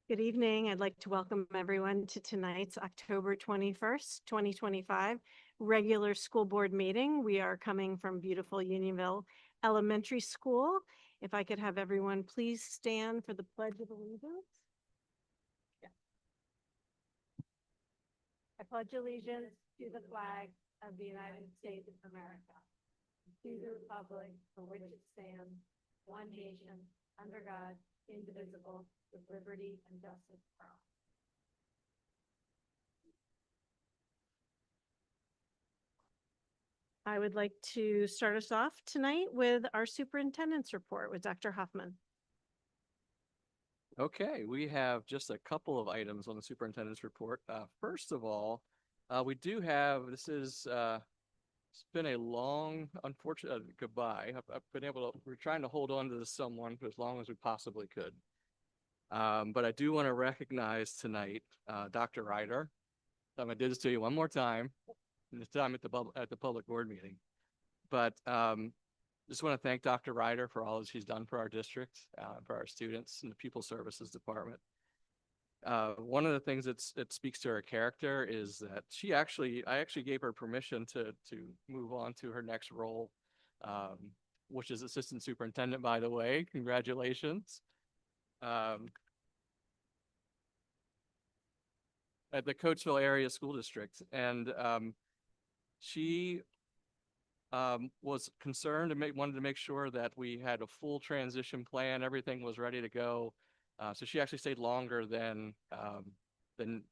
Good evening. I'd like to welcome everyone to tonight's October 21st, 2025 regular school board meeting. We are coming from beautiful Unionville Elementary School. If I could have everyone please stand for the Pledge of Allegiance. Yeah. I pledge allegiance to the flag of the United States of America, to the republic for which it stands, one nation, under God, indivisible, with liberty and justice for all. I would like to start us off tonight with our superintendent's report with Dr. Hoffman. Okay, we have just a couple of items on the superintendent's report. First of all, we do have, it's been a long, unfortunate goodbye. I've been able to, we're trying to hold on to this someone for as long as we possibly could. But I do want to recognize tonight, Dr. Ryder. I'm gonna do this to you one more time, and this time at the public board meeting. But just want to thank Dr. Ryder for all that she's done for our district, for our students and the Pupil Services Department. One of the things that speaks to her character is that I actually gave her permission to move on to her next role, which is assistant superintendent, by the way. Congratulations. At the Coatesville Area School District. And she was concerned and wanted to make sure that we had a full transition plan. Everything was ready to go. So she actually stayed longer than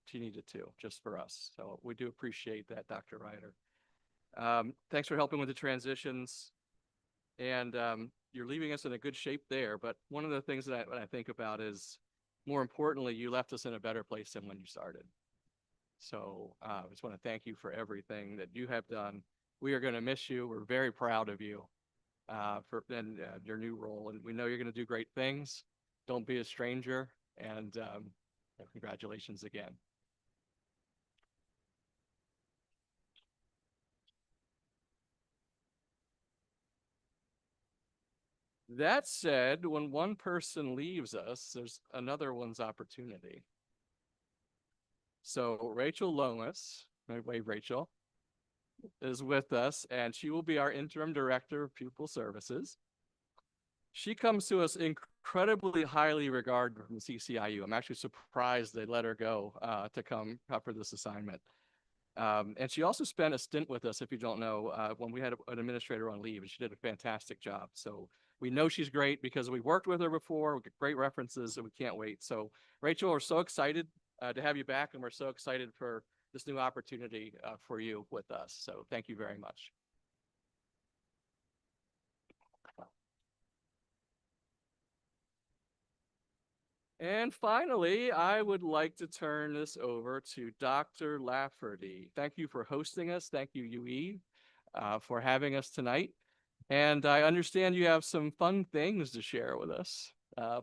she needed to, just for us. So we do appreciate that, Dr. Ryder. Thanks for helping with the transitions. And you're leaving us in a good shape there. But one of the things that I think about is, more importantly, you left us in a better place than when you started. So I just want to thank you for everything that you have done. We are going to miss you. We're very proud of you for your new role. And we know you're going to do great things. Don't be a stranger. And congratulations again. That said, when one person leaves us, there's another one's opportunity. So Rachel Lomas, my wave Rachel, is with us, and she will be our interim director of pupil services. She comes to us incredibly highly regarded from CCIU. I'm actually surprised they let her go to come cover this assignment. And she also spent a stint with us, if you don't know, when we had an administrator on leave, and she did a fantastic job. So we know she's great because we worked with her before. We get great references, and we can't wait. So Rachel, we're so excited to have you back, and we're so excited for this new opportunity for you with us. So thank you very much. And finally, I would like to turn this over to Dr. Lafferty. Thank you for hosting us. Thank you, UE, for having us tonight. And I understand you have some fun things to share with us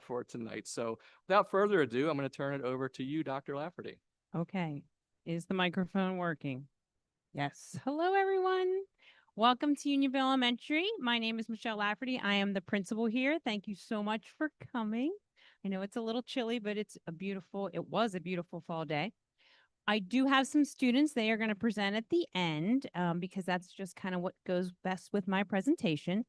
for tonight. So without further ado, I'm going to turn it over to you, Dr. Lafferty. Okay. Is the microphone working? Yes. Hello, everyone. Welcome to Unionville Elementary. My name is Michelle Lafferty. I am the principal here. Thank you so much for coming. I know it's a little chilly, but it was a beautiful fall day. I do have some students. They are going to present at the end because that's just kind of what goes best with my presentation.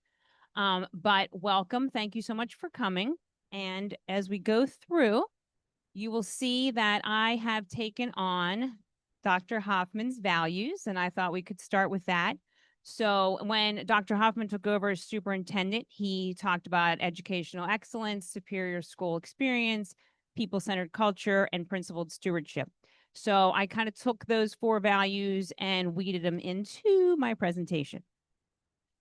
But welcome. Thank you so much for coming. And as we go through, you will see that I have taken on Dr. Hoffman's values, and I thought we could start with that. So when Dr. Hoffman took over as superintendent, he talked about educational excellence, superior school experience, people-centered culture, and principled stewardship. So I kind of took those 4 values and weeded them into my presentation.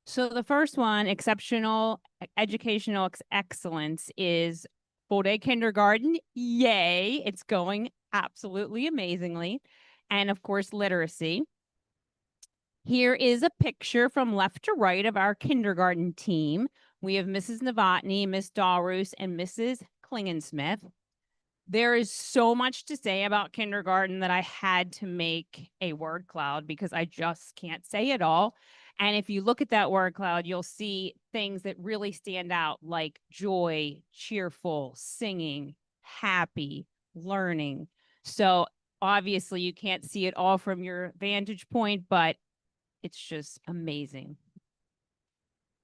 So the first one, exceptional educational excellence, is full day kindergarten. Yay. It's going absolutely amazingly. And of course, literacy. Here is a picture from left to right of our kindergarten team. We have Mrs. Novotny, Miss Dahlroos, and Mrs. Klingensmith. There is so much to say about kindergarten that I had to make a word cloud because I just can't say it all. And if you look at that word cloud, you'll see things that really stand out, like joy, cheerful, singing, happy, learning. So obviously you can't see it all from your vantage point, but it's just amazing.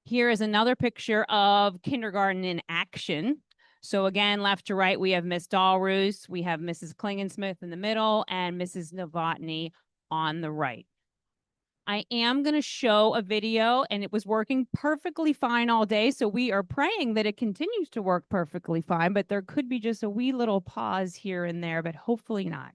Here is another picture of kindergarten in action. So again, left to right, we have Miss Dahlroos, we have Mrs. Klingensmith in the middle, and Mrs. Novotny on the right. I am going to show a video, and it was working perfectly fine all day. So we are praying that it continues to work perfectly fine, but there could be just a wee little pause here and there, but hopefully not.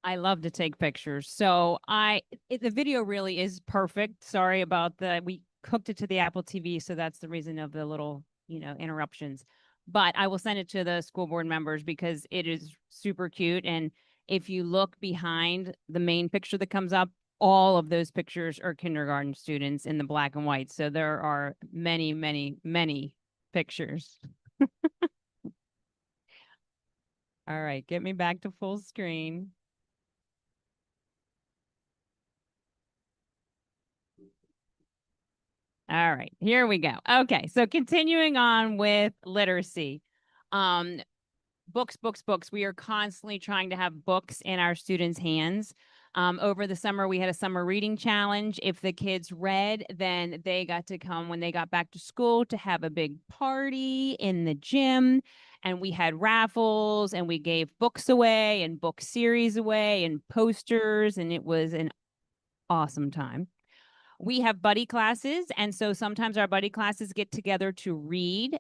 I love to take pictures. So the video really is perfect. Sorry about we hooked it to the Apple TV. So that's the reason of the little, interruptions. But I will send it to the school board members because it is super cute. And if you look behind the main picture that comes up, all of those pictures are kindergarten students in the black and white. So there are many, many, many pictures. All right, get me back to full screen. All right, here we go. Okay, so continuing on with literacy. Books, books, books. We are constantly trying to have books in our students' hands. Over the summer, we had a summer reading challenge. If the kids read, then they got to come when they got back to school to have a big party in the gym. And we had raffles and we gave books away and book series away and posters. And it was an awesome time. We have buddy classes. And so sometimes our buddy classes get together to read.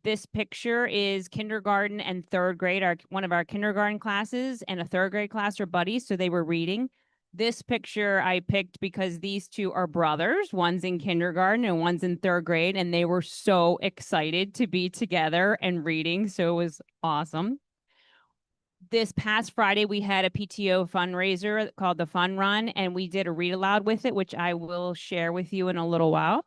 This picture is kindergarten and third grade. One of our kindergarten classes and a third grade class are buddies, so they were reading. This picture I picked because these two are brothers. One's in kindergarten and one's in third grade, and they were so excited to be together and reading, so it was awesome. This past Friday, we had a PTO fundraiser called the Fun Run, and we did a read aloud with it, which I will share with you in a little while.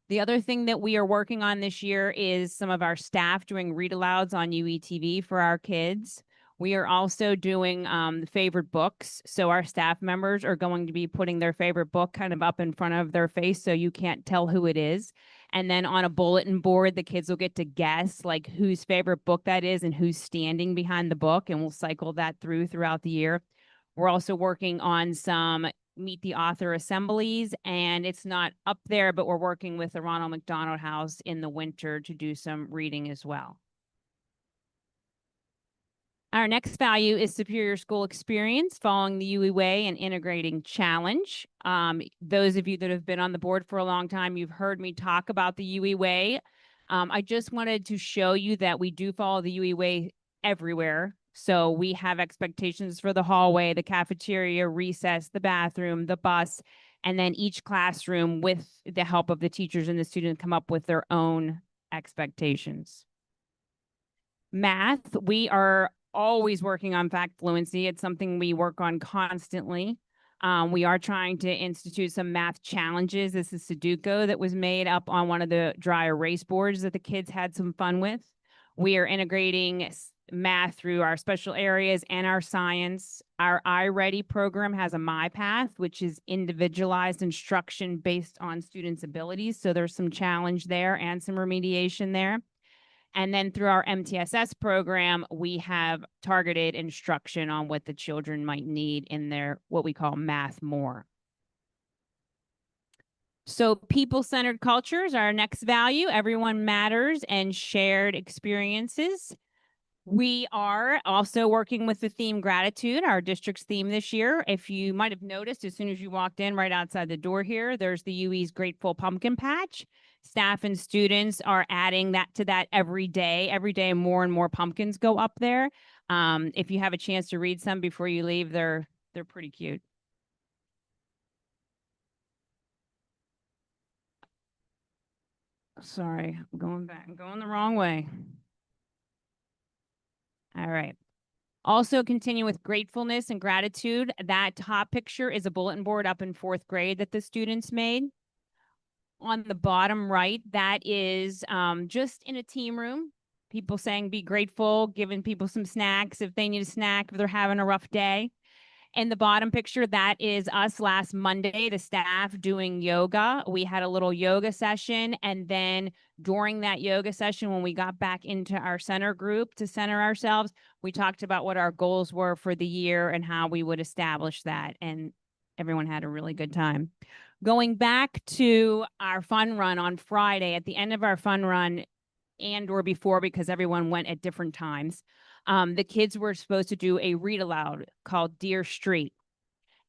The other thing that we are working on this year is some of our staff doing read alouds on UETV for our kids. We are also doing favorite books. So our staff members are going to be putting their favorite book kind of up in front of their face so you can't tell who it is. And then on a bulletin board, the kids will get to guess like whose favorite book that is and who's standing behind the book. And we'll cycle that throughout the year. We're also working on some meet the author assemblies, and it's not up there, but we're working with the Ronald McDonald House in the winter to do some reading as well. Our next value is superior school experience, following the UE Way and integrating challenge. Those of you that have been on the board for a long time, you've heard me talk about the UE Way. I just wanted to show you that we do follow the UE Way everywhere. So we have expectations for the hallway, the cafeteria, recess, the bathroom, the bus, and then each classroom with the help of the teachers and the students come up with their own expectations. Math, we are always working on fact fluency. It's something we work on constantly. We are trying to institute some math challenges. This is Sudoku that was made up on one of the dry erase boards that the kids had some fun with. We are integrating math through our special areas and our science. Our iReady program has a MyPath, which is individualized instruction based on students' abilities. So there's some challenge there and some remediation there. And then through our MTSS program, we have targeted instruction on what the children might need in their what we call Math More. So people-centered culture is our next value. Everyone matters and shared experiences. We are also working with the theme gratitude, our district's theme this year. If you might have noticed, as soon as you walked in right outside the door here, there's the UE's Grateful Pumpkin Patch. Staff and students are adding that to that every day. Every day, more and more pumpkins go up there. If you have a chance to read some before you leave, they're pretty cute. Sorry, I'm going back. I'm going the wrong way. All right. Also continue with gratefulness and gratitude. That top picture is a bulletin board up in fourth grade that the students made. On the bottom right, that is just in a team room. People saying be grateful, giving people some snacks if they need a snack, if they're having a rough day. And the bottom picture, that is us last Monday, the staff doing yoga. We had a little yoga session. And then during that yoga session, when we got back into our center group to center ourselves, we talked about what our goals were for the year and how we would establish that. And everyone had a really good time. Going back to our fun run on Friday, at the end of our fun run and or before, because everyone went at different times, the kids were supposed to do a read aloud called Dear Street.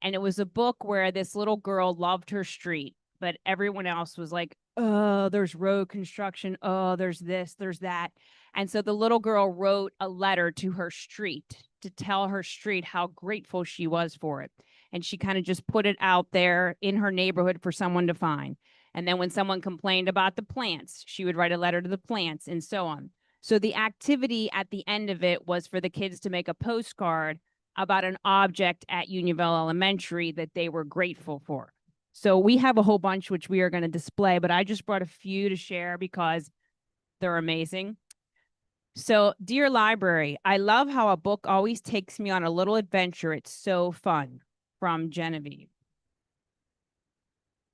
And it was a book where this little girl loved her street, but everyone else was like, oh, there's road construction. Oh, there's this, there's that. And so the little girl wrote a letter to her street to tell her street how grateful she was for it. And she kind of just put it out there in her neighborhood for someone to find. And then when someone complained about the plants, she would write a letter to the plants and so on. So the activity at the end of it was for the kids to make a postcard about an object at Unionville Elementary that they were grateful for. So we have a whole bunch which we are going to display, but I just brought a few to share because they're amazing. So, dear library, I love how a book always takes me on a little adventure. It's so fun. From Genevieve.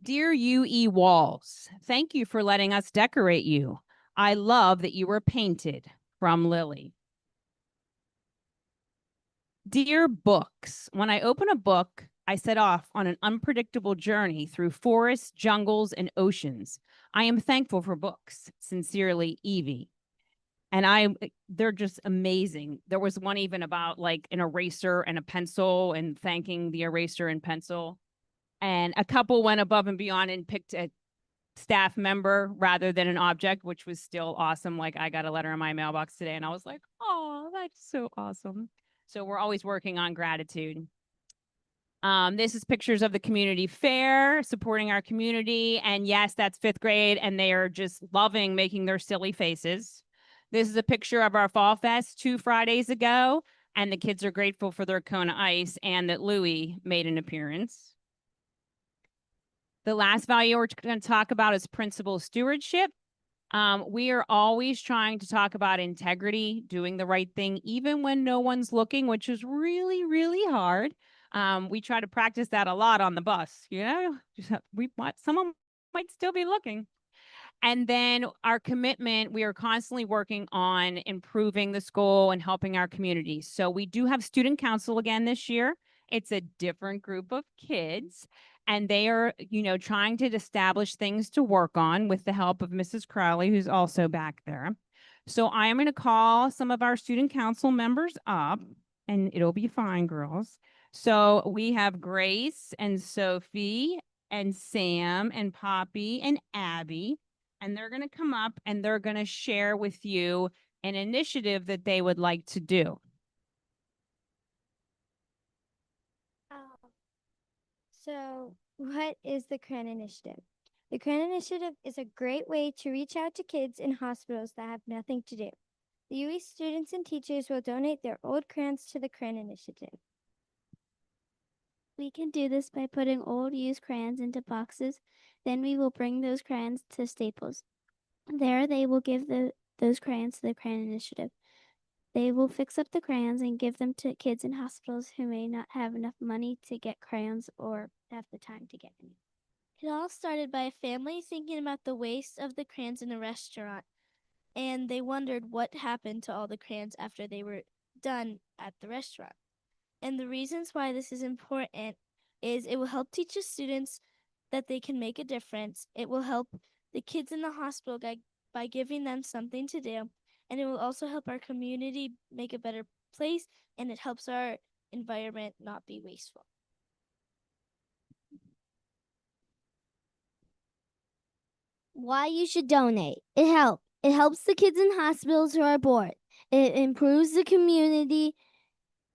Dear UE Walls, thank you for letting us decorate you. I love that you were painted. From Lily. Dear books, when I open a book, I set off on an unpredictable journey through forests, jungles, and oceans. I am thankful for books. Sincerely, Evie. And they're just amazing. There was one even about like an eraser and a pencil and thanking the eraser and pencil. And a couple went above and beyond and picked a staff member rather than an object, which was still awesome. Like I got a letter in my mailbox today and I was like, oh, that's so awesome. So we're always working on gratitude. This is pictures of the community fair, supporting our community. And yes, that's 5th grade and they are just loving making their silly faces. This is a picture of our Fall Fest 2 Fridays ago. And the kids are grateful for their cone of ice and that Louie made an appearance. The last value we're going to talk about is principal stewardship. We are always trying to talk about integrity, doing the right thing, even when no one's looking, which is really, really hard. We try to practice that a lot on the bus. Someone might still be looking. And then our commitment, we are constantly working on improving the school and helping our community. So we do have student council again this year. It's a different group of kids. And they are, trying to establish things to work on with the help of Mrs. Crowley, who's also back there. So I am going to call some of our student council members up, and it'll be fine, girls. So we have Grace and Sophie and Sam and Poppy and Abby. And they're going to come up and they're going to share with you an initiative that they would like to do. So what is the CRAN Initiative? The CRAN Initiative is a great way to reach out to kids in hospitals that have nothing to do. The UE students and teachers will donate their old crayons to the CRAN Initiative. We can do this by putting old used crayons into boxes. Then we will bring those crayons to Staples. There they will give those crayons to the CRAN Initiative. They will fix up the crayons and give them to kids in hospitals who may not have enough money to get crayons or have the time to get any. It all started by a family thinking about the waste of the crayons in a restaurant, and they wondered what happened to all the crayons after they were done at the restaurant. And the reasons why this is important is it will help teach the students that they can make a difference. It will help the kids in the hospital by giving them something to do, and it will also help our community make a better place, and it helps our environment not be wasteful. Why you should donate. It helps the kids in hospitals who are bored. It improves the community.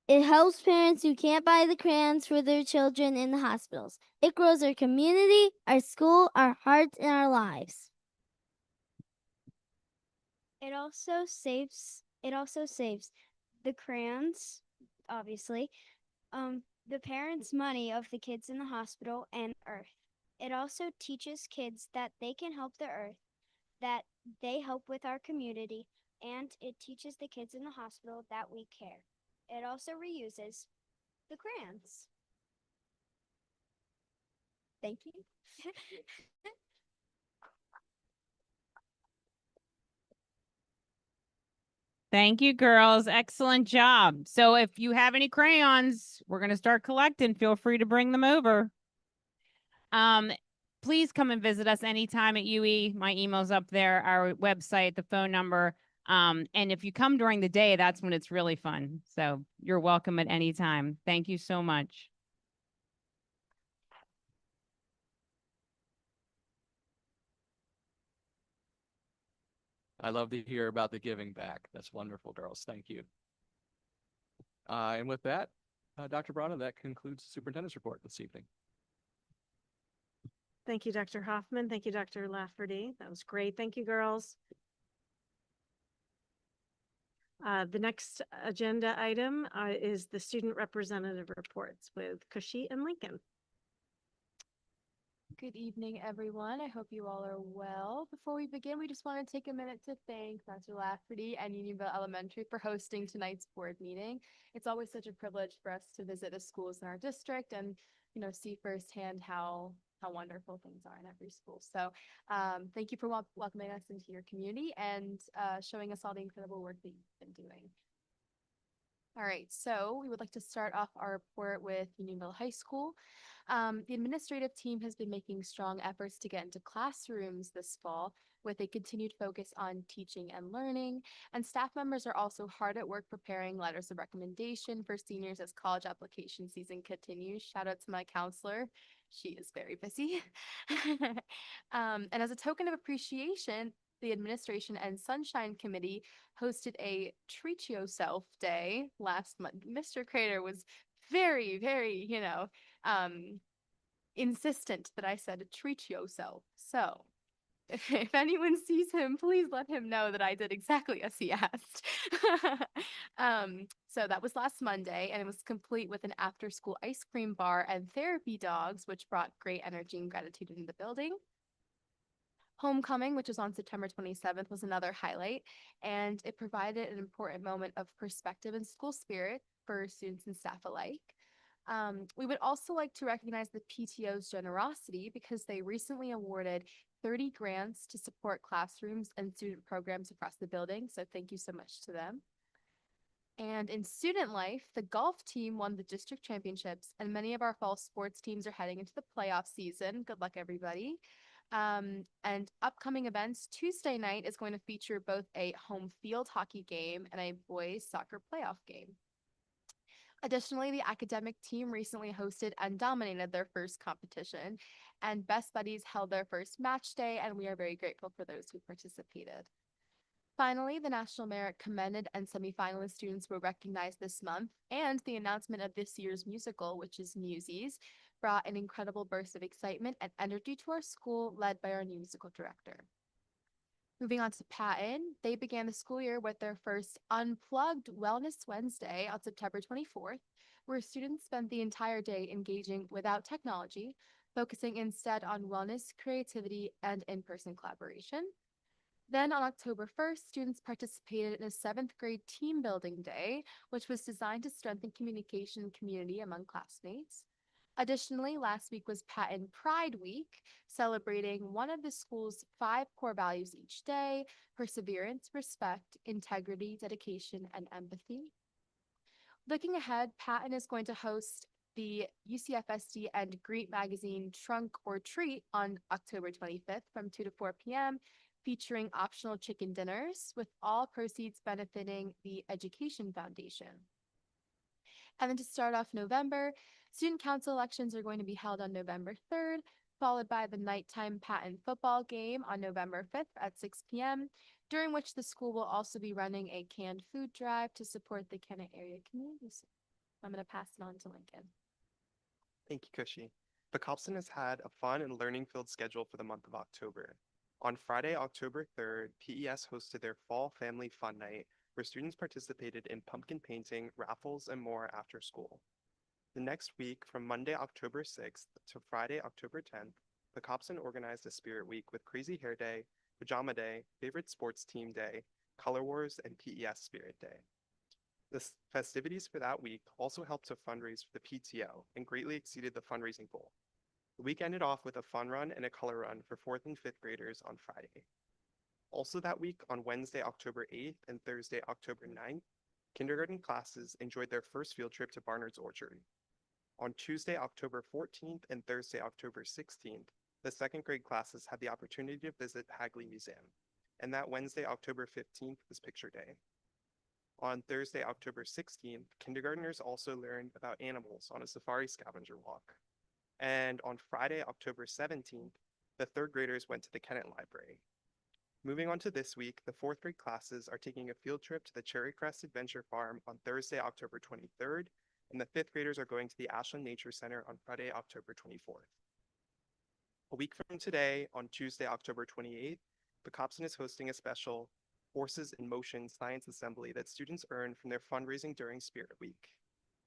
It helps parents who can't buy the crayons for their children in the hospitals. It grows our community, our school, our hearts, and our lives. It also saves the crayons, obviously, the parents' money of the kids in the hospital and Earth. It also teaches kids that they can help the Earth, that they help with our community, and it teaches the kids in the hospital that we care. It also reuses the crayons. Thank you. Thank you, girls. Excellent job. So if you have any crayons, we're going to start collecting. Feel free to bring them over. Please come and visit us anytime at UE. My email's up there, our website, the phone number. And if you come during the day, that's when it's really fun. So you're welcome at any time. Thank you so much. I love to hear about the giving back. That's wonderful, girls. Thank you. And with that, Dr. Brana, that concludes the superintendent's report this evening. Thank you, Dr. Hoffman. Thank you, Dr. Lafferty. That was great. Thank you, girls. The next agenda item is the student representative reports with Kushi and Lincoln. Good evening, everyone. I hope you all are well. Before we begin, we just want to take a minute to thank Dr. Lafferty and Unionville Elementary for hosting tonight's board meeting. It's always such a privilege for us to visit the schools in our district and, see firsthand how wonderful things are in every school. So thank you for welcoming us into your community and showing us all the incredible work that you've been doing. All right, so we would like to start off our report with Unionville High School. The administrative team has been making strong efforts to get into classrooms this fall with a continued focus on teaching and learning. And staff members are also hard at work preparing letters of recommendation for seniors as college application season continues. Shout out to my counselor. She is very busy. And as a token of appreciation, the administration and Sunshine Committee hosted a Treat Yourself Day last month. Mr. Crater was very, very, insistent that I said treat yourself. So if anyone sees him, please let him know that I did exactly as he asked. So that was last Monday, and it was complete with an after-school ice cream bar and therapy dogs, which brought great energy and gratitude into the building. Homecoming, which was on September 27th, was another highlight, and it provided an important moment of perspective and school spirit for students and staff alike. We would also like to recognize the PTO's generosity because they recently awarded 30 grants to support classrooms and student programs across the building, so thank you so much to them. And in student life, the golf team won the district championships, and many of our fall sports teams are heading into the playoff season. Good luck, everybody. And upcoming events, Tuesday night is going to feature both a home field hockey game and a boys soccer playoff game. Additionally, the academic team recently hosted and dominated their first competition, and Best Buddies held their first match day, and we are very grateful for those who participated. Finally, the National Merit Commended and semifinalist students were recognized this month, and the announcement of this year's musical, which is Newsies, brought an incredible burst of excitement and energy to our school, led by our new musical director. Moving on to Patton, they began the school year with their first Unplugged Wellness Wednesday on September 24th, where students spent the entire day engaging without technology, focusing instead on wellness, creativity, and in-person collaboration. Then on October 1st, students participated in a 7th grade team building day, which was designed to strengthen communication and community among classmates. Additionally, last week was Patton Pride Week, celebrating one of the school's 5 core values each day: perseverance, respect, integrity, dedication, and empathy. Looking ahead, Patton is going to host the UCFSD and Greet Magazine Trunk or Treat on October 25th from 2 to 4 p.m., featuring optional chicken dinners, with all proceeds benefiting the Education Foundation. And then to start off November, student council elections are going to be held on November 3rd, followed by the nighttime Patton football game on November 5th at 6 p.m., during which the school will also be running a canned food drive to support the Kennet area community. So I'm going to pass it on to Lincoln. Thank you, Kushi. Bacopson has had a fun and learning-filled schedule for the month of October. On Friday, October 3rd, PES hosted their Fall Family Fun Night, where students participated in pumpkin painting, raffles, and more after school. The next week, from Monday, October 6th to Friday, October 10th, Bacopson organized a Spirit Week with Crazy Hair Day, Pajama Day, Favorite Sports Team Day, Color Wars, and PES Spirit Day. The festivities for that week also helped to fundraise for the PTO and greatly exceeded the fundraising goal. The week ended off with a fun run and a color run for 4th and 5th graders on Friday. Also that week, on Wednesday, October 8th and Thursday, October 9th, kindergarten classes enjoyed their first field trip to Barnard's Orchard. On Tuesday, October 14th and Thursday, October 16th, the 2nd grade classes had the opportunity to visit Hagley Museum, and that Wednesday, October 15th, was Picture Day. On Thursday, October 16th, kindergartners also learned about animals on a safari scavenger walk. And on Friday, October 17th, the 3rd graders went to the Kennet Library. Moving on to this week, the fourth grade classes are taking a field trip to the Cherry Crest Adventure Farm on Thursday, October 23rd, and the fifth graders are going to the Ashland Nature Center on Friday, October 24th. A week from today, on Tuesday, October 28th, Pocopson is hosting a special Forces in Motion Science Assembly that students earn from their fundraising during Spirit Week.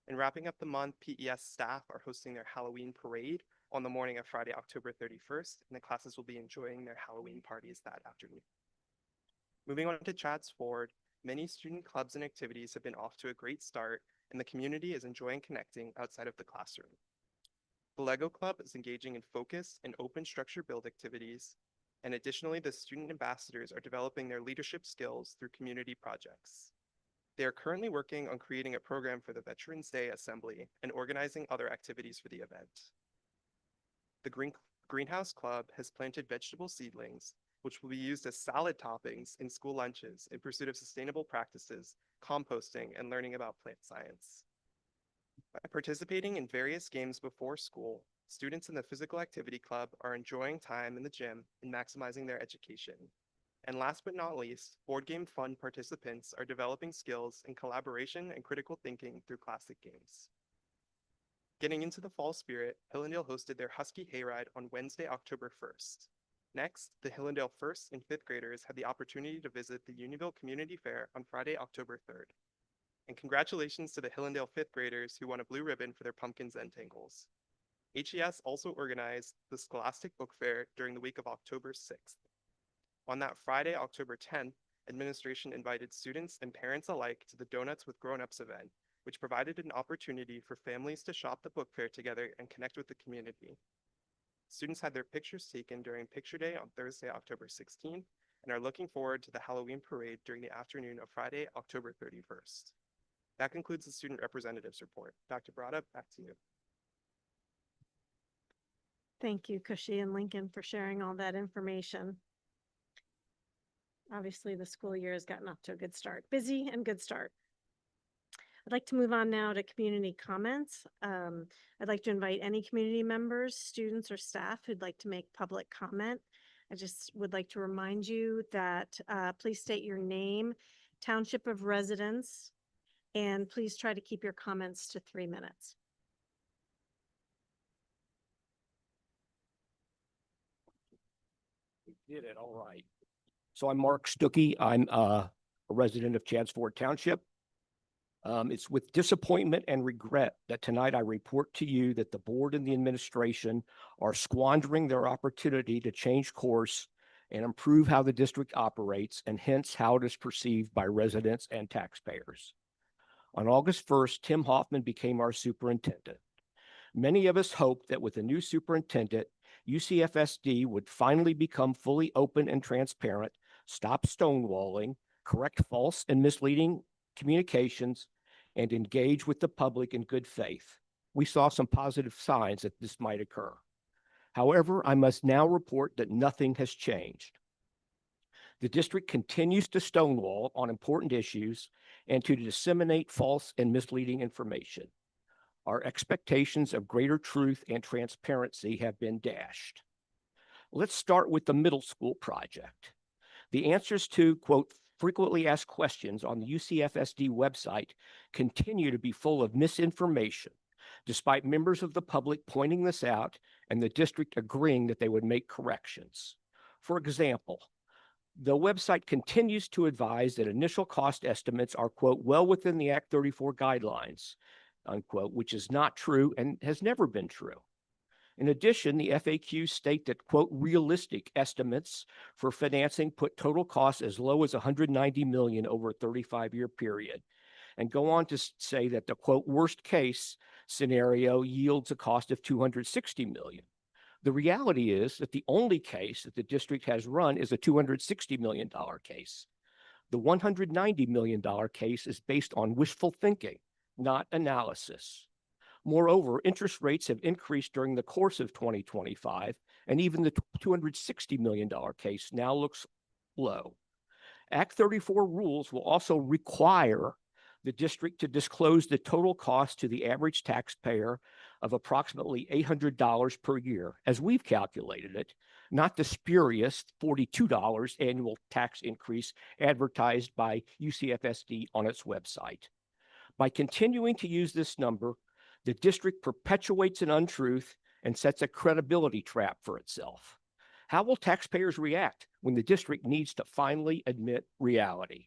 And wrapping up the month, PES staff are hosting their Halloween parade on the morning of Friday, October 31st, and the classes will be enjoying their Halloween parties that afternoon. Moving on to Chadds Ford, many student clubs and activities have been off to a great start, and the community is enjoying connecting outside of the classroom. The Lego Club is engaging in focused and open structure build activities, and additionally, the student ambassadors are developing their leadership skills through community projects. They are currently working on creating a program for the Veterans Day Assembly and organizing other activities for the event. The Greenhouse Club has planted vegetable seedlings, which will be used as salad toppings in school lunches in pursuit of sustainable practices, composting, and learning about plant science. By participating in various games before school, students in the Physical Activity Club are enjoying time in the gym and maximizing their education. And last but not least, Board Game Fun participants are developing skills in collaboration and critical thinking through classic games. Getting into the fall spirit, Hillendale hosted their Husky Hayride on Wednesday, October 1st. Next, the Hillendale 1st and 5th graders had the opportunity to visit the Unionville Community Fair on Friday, October 3rd. And congratulations to the Hillendale 5th graders who won a blue ribbon for their pumpkins and tangles. HES also organized the Scholastic Book Fair during the week of October 6th. On that Friday, October 10th, administration invited students and parents alike to the Donuts with Grown-Ups event, which provided an opportunity for families to shop the book fair together and connect with the community. Students had their pictures taken during Picture Day on Thursday, October 16th, and are looking forward to the Halloween parade during the afternoon of Friday, October 31st. That concludes the student representatives report. Dr. Brada, back to you. Thank you, Cushy and Lincoln, for sharing all that information. Obviously, the school year has gotten off to a good start. Busy and good start. I'd like to move on now to community comments. I'd like to invite any community members, students, or staff who'd like to make public comment. I just would like to remind you that please state your name, township of residence, and please try to keep your comments to 3 minutes. We did it, all right. So I'm Mark Stuckey. I'm a resident of Chadds Ford Township. It's with disappointment and regret that tonight I report to you that the board and the administration are squandering their opportunity to change course and improve how the district operates, and hence how it is perceived by residents and taxpayers. On August 1st, Tim Hoffman became our superintendent. Many of us hoped that with a new superintendent, UCFSD would finally become fully open and transparent, stop stonewalling, correct false and misleading communications, and engage with the public in good faith. We saw some positive signs that this might occur. However, I must now report that nothing has changed. The district continues to stonewall on important issues and to disseminate false and misleading information. Our expectations of greater truth and transparency have been dashed. Let's start with the middle school project. The answers to, quote, frequently asked questions on the UCFSD website continue to be full of misinformation, despite members of the public pointing this out and the district agreeing that they would make corrections. For example, the website continues to advise that initial cost estimates are, quote, well within the Act 34 guidelines, unquote, which is not true and has never been true. In addition, the FAQs state that, quote, realistic estimates for financing put total costs as low as $190 million over a 35-year period, and go on to say that the, quote, worst case scenario yields a cost of $260 million. The reality is that the only case that the district has run is a $260 million case. The $190 million case is based on wishful thinking, not analysis. Moreover, interest rates have increased during the course of 2025, and even the $260 million case now looks low. Act 34 rules will also require the district to disclose the total cost to the average taxpayer of approximately $800 per year, as we've calculated it, not the spurious $42 annual tax increase advertised by UCFSD on its website. By continuing to use this number, the district perpetuates an untruth and sets a credibility trap for itself. How will taxpayers react when the district needs to finally admit reality?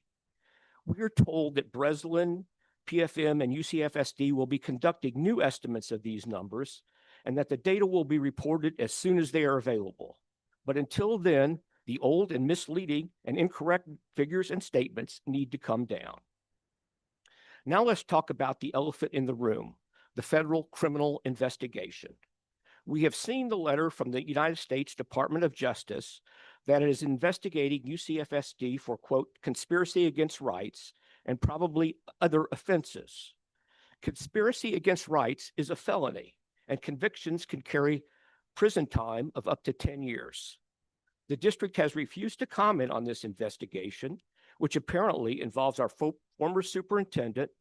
We are told that Breslin, PFM, and UCFSD will be conducting new estimates of these numbers and that the data will be reported as soon as they are available. But until then, the old and misleading and incorrect figures and statements need to come down. Now let's talk about the elephant in the room, the federal criminal investigation. We have seen the letter from the United States Department of Justice that it is investigating UCFSD for, quote, conspiracy against rights and probably other offenses. Conspiracy against rights is a felony, and convictions can carry prison time of up to 10 years. The district has refused to comment on this investigation, which apparently involves our former superintendent,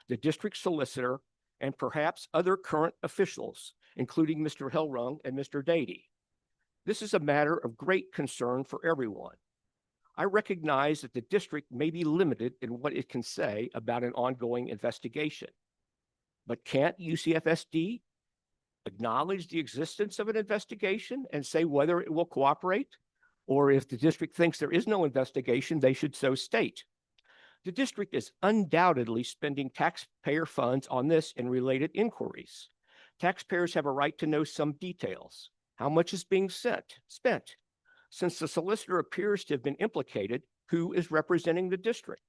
the district solicitor, and perhaps other current officials, including Mr. Hellrung and Mr. Dady. This is a matter of great concern for everyone. I recognize that the district may be limited in what it can say about an ongoing investigation. But can't UCFSD acknowledge the existence of an investigation and say whether it will cooperate? Or if the district thinks there is no investigation, they should so state. The district is undoubtedly spending taxpayer funds on this and related inquiries. Taxpayers have a right to know some details. How much is being spent? Since the solicitor appears to have been implicated, who is representing the district?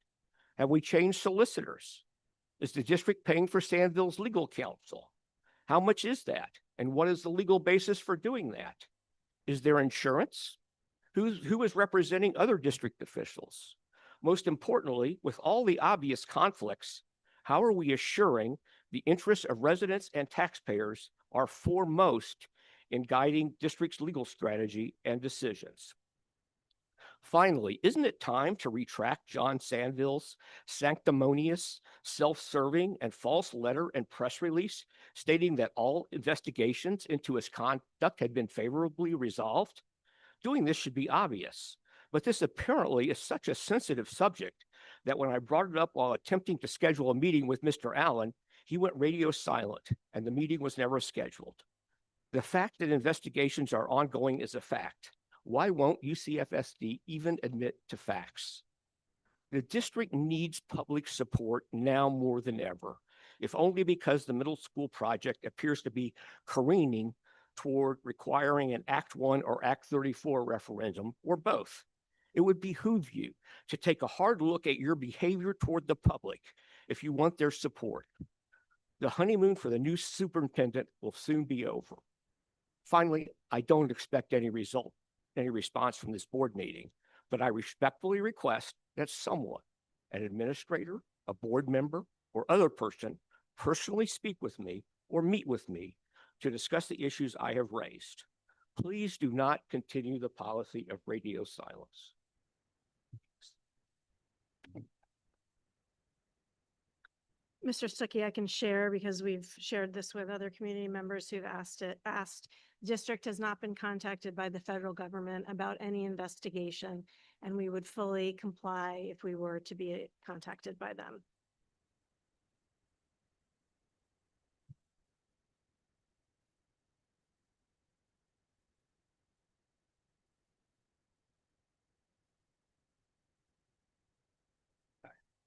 Have we changed solicitors? Is the district paying for Sandville's legal counsel? How much is that? And what is the legal basis for doing that? Is there insurance? Who is representing other district officials? Most importantly, with all the obvious conflicts, how are we assuring the interests of residents and taxpayers are foremost in guiding district's legal strategy and decisions? Finally, isn't it time to retract John Sandville's sanctimonious, self-serving, and false letter and press release stating that all investigations into his conduct had been favorably resolved? Doing this should be obvious, but this apparently is such a sensitive subject that when I brought it up while attempting to schedule a meeting with Mr. Allen, he went radio silent and the meeting was never scheduled. The fact that investigations are ongoing is a fact. Why won't UCFSD even admit to facts? The district needs public support now more than ever, if only because the middle school project appears to be careening toward requiring an Act 1 or Act 34 referendum, or both. It would behoove you to take a hard look at your behavior toward the public if you want their support. The honeymoon for the new superintendent will soon be over. Finally, I don't expect any response from this board meeting, but I respectfully request that someone, an administrator, a board member, or other person personally speak with me or meet with me to discuss the issues I have raised. Please do not continue the policy of radio silence. Mr. Stuckey, I can share because we've shared this with other community members who've asked. District has not been contacted by the federal government about any investigation, and we would fully comply if we were to be contacted by them.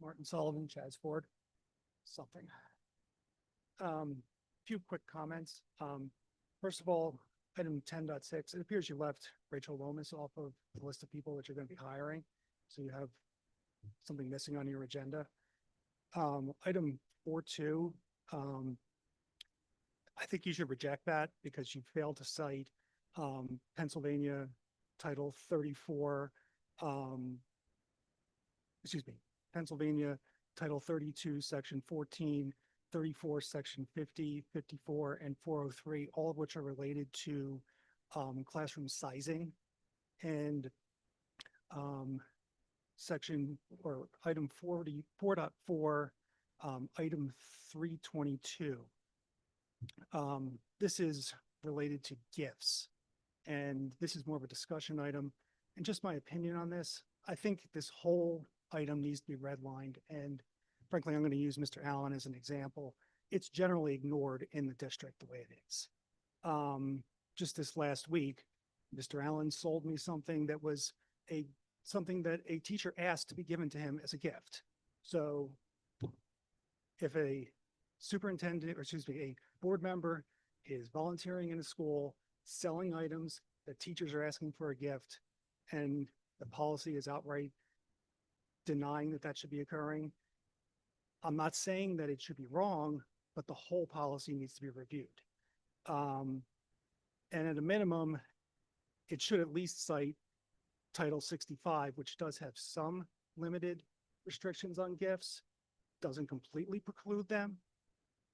Martin Sullivan, Chaz Ford, something. Few quick comments. First of all, item 10.6, it appears you left Rachel Lomas off of the list of people that you're going to be hiring. So you have something missing on your agenda. Item 4.2, I think you should reject that because you failed to cite Pennsylvania Title 34, Pennsylvania Title 32, Section 14, 34, Section 50, 54, and 403, all of which are related to classroom sizing. And section or item 44.4, item 322. This is related to gifts. And this is more of a discussion item. And just my opinion on this, I think this whole item needs to be redlined. And frankly, I'm going to use Mr. Allen as an example. It's generally ignored in the district the way it is. Just this last week, Mr. Allen sold me something that was something that a teacher asked to be given to him as a gift. So if a superintendent, or excuse me, a board member is volunteering in a school, selling items that teachers are asking for a gift, and the policy is outright denying that that should be occurring, I'm not saying that it should be wrong, but the whole policy needs to be reviewed. And at a minimum, it should at least cite Title 65, which does have some limited restrictions on gifts, doesn't completely preclude them,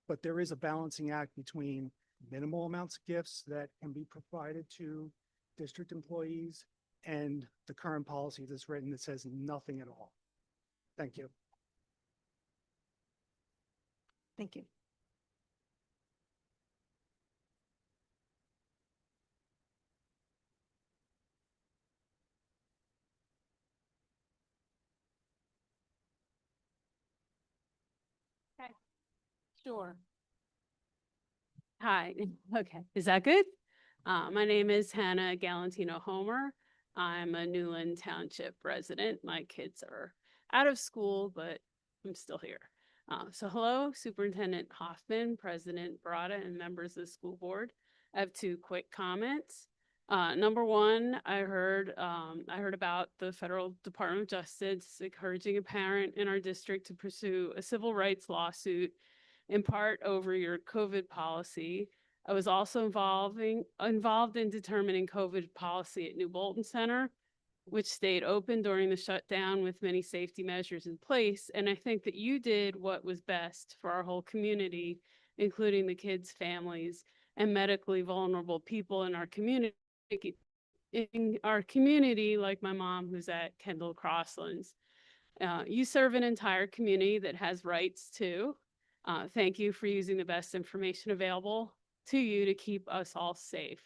but there is a balancing act between minimal amounts of gifts that can be provided to district employees and the current policy that's written that says nothing at all. Thank you. Thank you. Sure. Hi, okay, is that good? My name is Hannah Galantino Homer. I'm a Newland Township resident. My kids are out of school, but I'm still here. So hello, Superintendent Hoffman, President Barada, and members of the school board. I have two quick comments. Number one, I heard about the Federal Department of Justice encouraging a parent in our district to pursue a civil rights lawsuit in part over your COVID policy. I was also involved in determining COVID policy at New Bolton Center, which stayed open during the shutdown with many safety measures in place. And I think that you did what was best for our whole community, including the kids' families and medically vulnerable people in our community. Like my mom, who's at Kendall Crosslands. You serve an entire community that has rights too. Thank you for using the best information available to you to keep us all safe.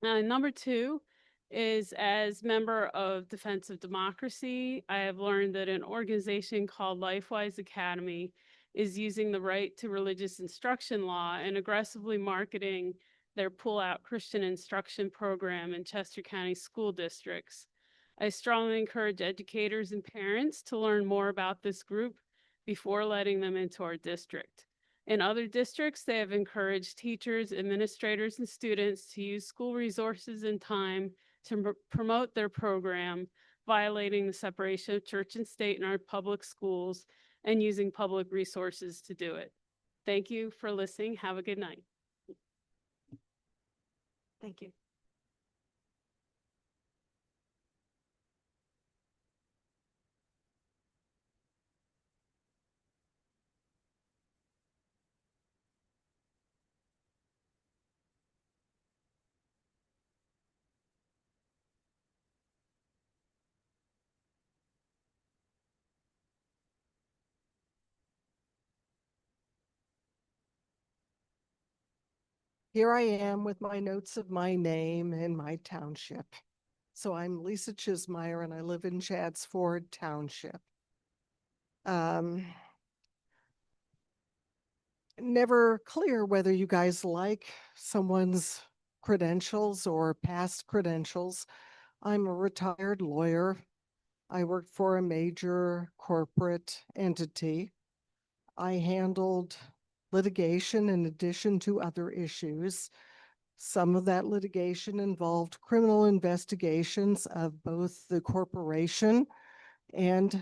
Number two is, as member of Defense of Democracy, I have learned that an organization called LifeWise Academy is using the right to religious instruction law and aggressively marketing their pull-out Christian instruction program in Chester County school districts. I strongly encourage educators and parents to learn more about this group before letting them into our district. In other districts, they have encouraged teachers, administrators, and students to use school resources and time to promote their program, violating the separation of church and state in our public schools and using public resources to do it. Thank you for listening. Have a good night. Thank you. Here I am with my notes of my name and my township. So I'm Lisa Chismeyer and I live in Chadds Ford Township. Never clear whether you guys like someone's credentials or past credentials. I'm a retired lawyer. I worked for a major corporate entity. I handled litigation in addition to other issues. Some of that litigation involved criminal investigations of both the corporation and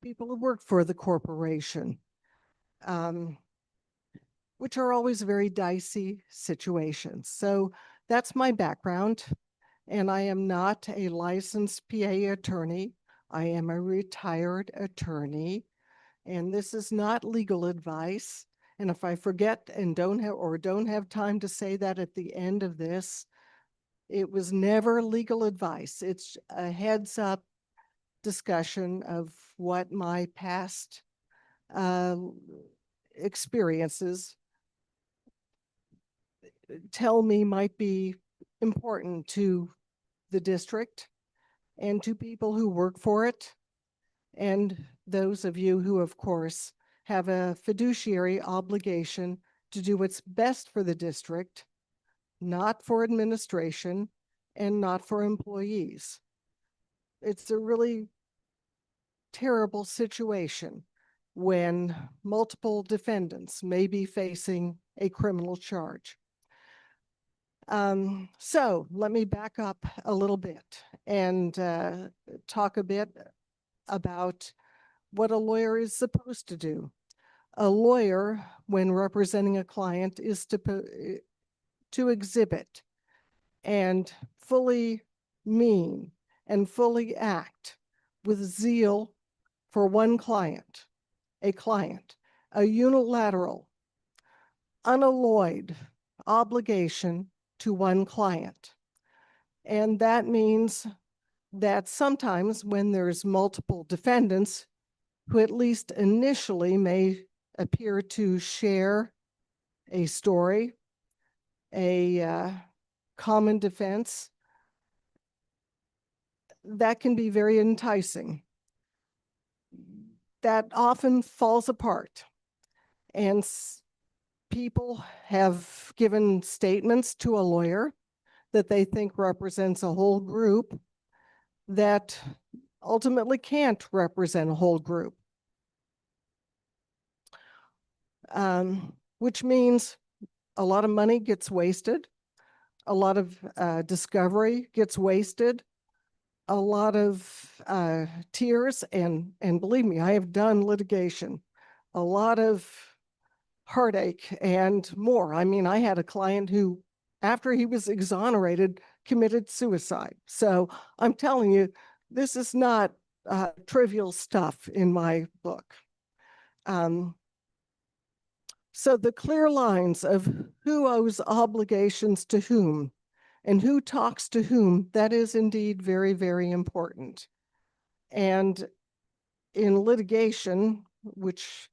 people who work for the corporation, which are always very dicey situations. So that's my background. And I am not a licensed PA attorney. I am a retired attorney. And this is not legal advice. And if I forget and don't have time to say that at the end of this, it was never legal advice. It's a heads up discussion of what my past experiences tell me might be important to the district and to people who work for it, and those of you who, of course, have a fiduciary obligation to do what's best for the district, not for administration and not for employees. It's a really terrible situation when multiple defendants may be facing a criminal charge. So let me back up a little bit and talk a bit about what a lawyer is supposed to do. A lawyer, when representing a client, is to exhibit and fully mean and fully act with zeal for one client, a unilateral, unalloyed obligation to one client. And that means that sometimes when there's multiple defendants who at least initially may appear to share a story, a common defense, that can be very enticing. That often falls apart, and people have given statements to a lawyer that they think represents a whole group that ultimately can't represent a whole group. Which means a lot of money gets wasted, a lot of discovery gets wasted, a lot of tears, and believe me, I have done litigation, a lot of heartache and more. I mean, I had a client who, after he was exonerated, committed suicide. So I'm telling you, this is not trivial stuff in my book. So the clear lines of who owes obligations to whom and who talks to whom, that is indeed very, very important. And in litigation, which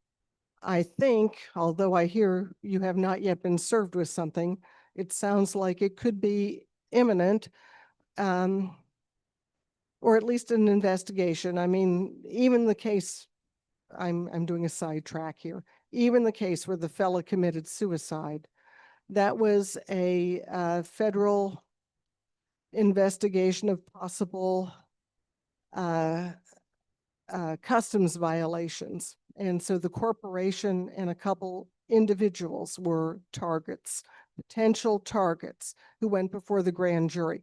I think, although I hear you have not yet been served with something, it sounds like it could be imminent, or at least an investigation. I mean, even the case, I'm doing a sidetrack here, even the case where the fellow committed suicide, that was a federal investigation of possible customs violations. And so the corporation and a couple individuals were targets, potential targets, who went before the grand jury.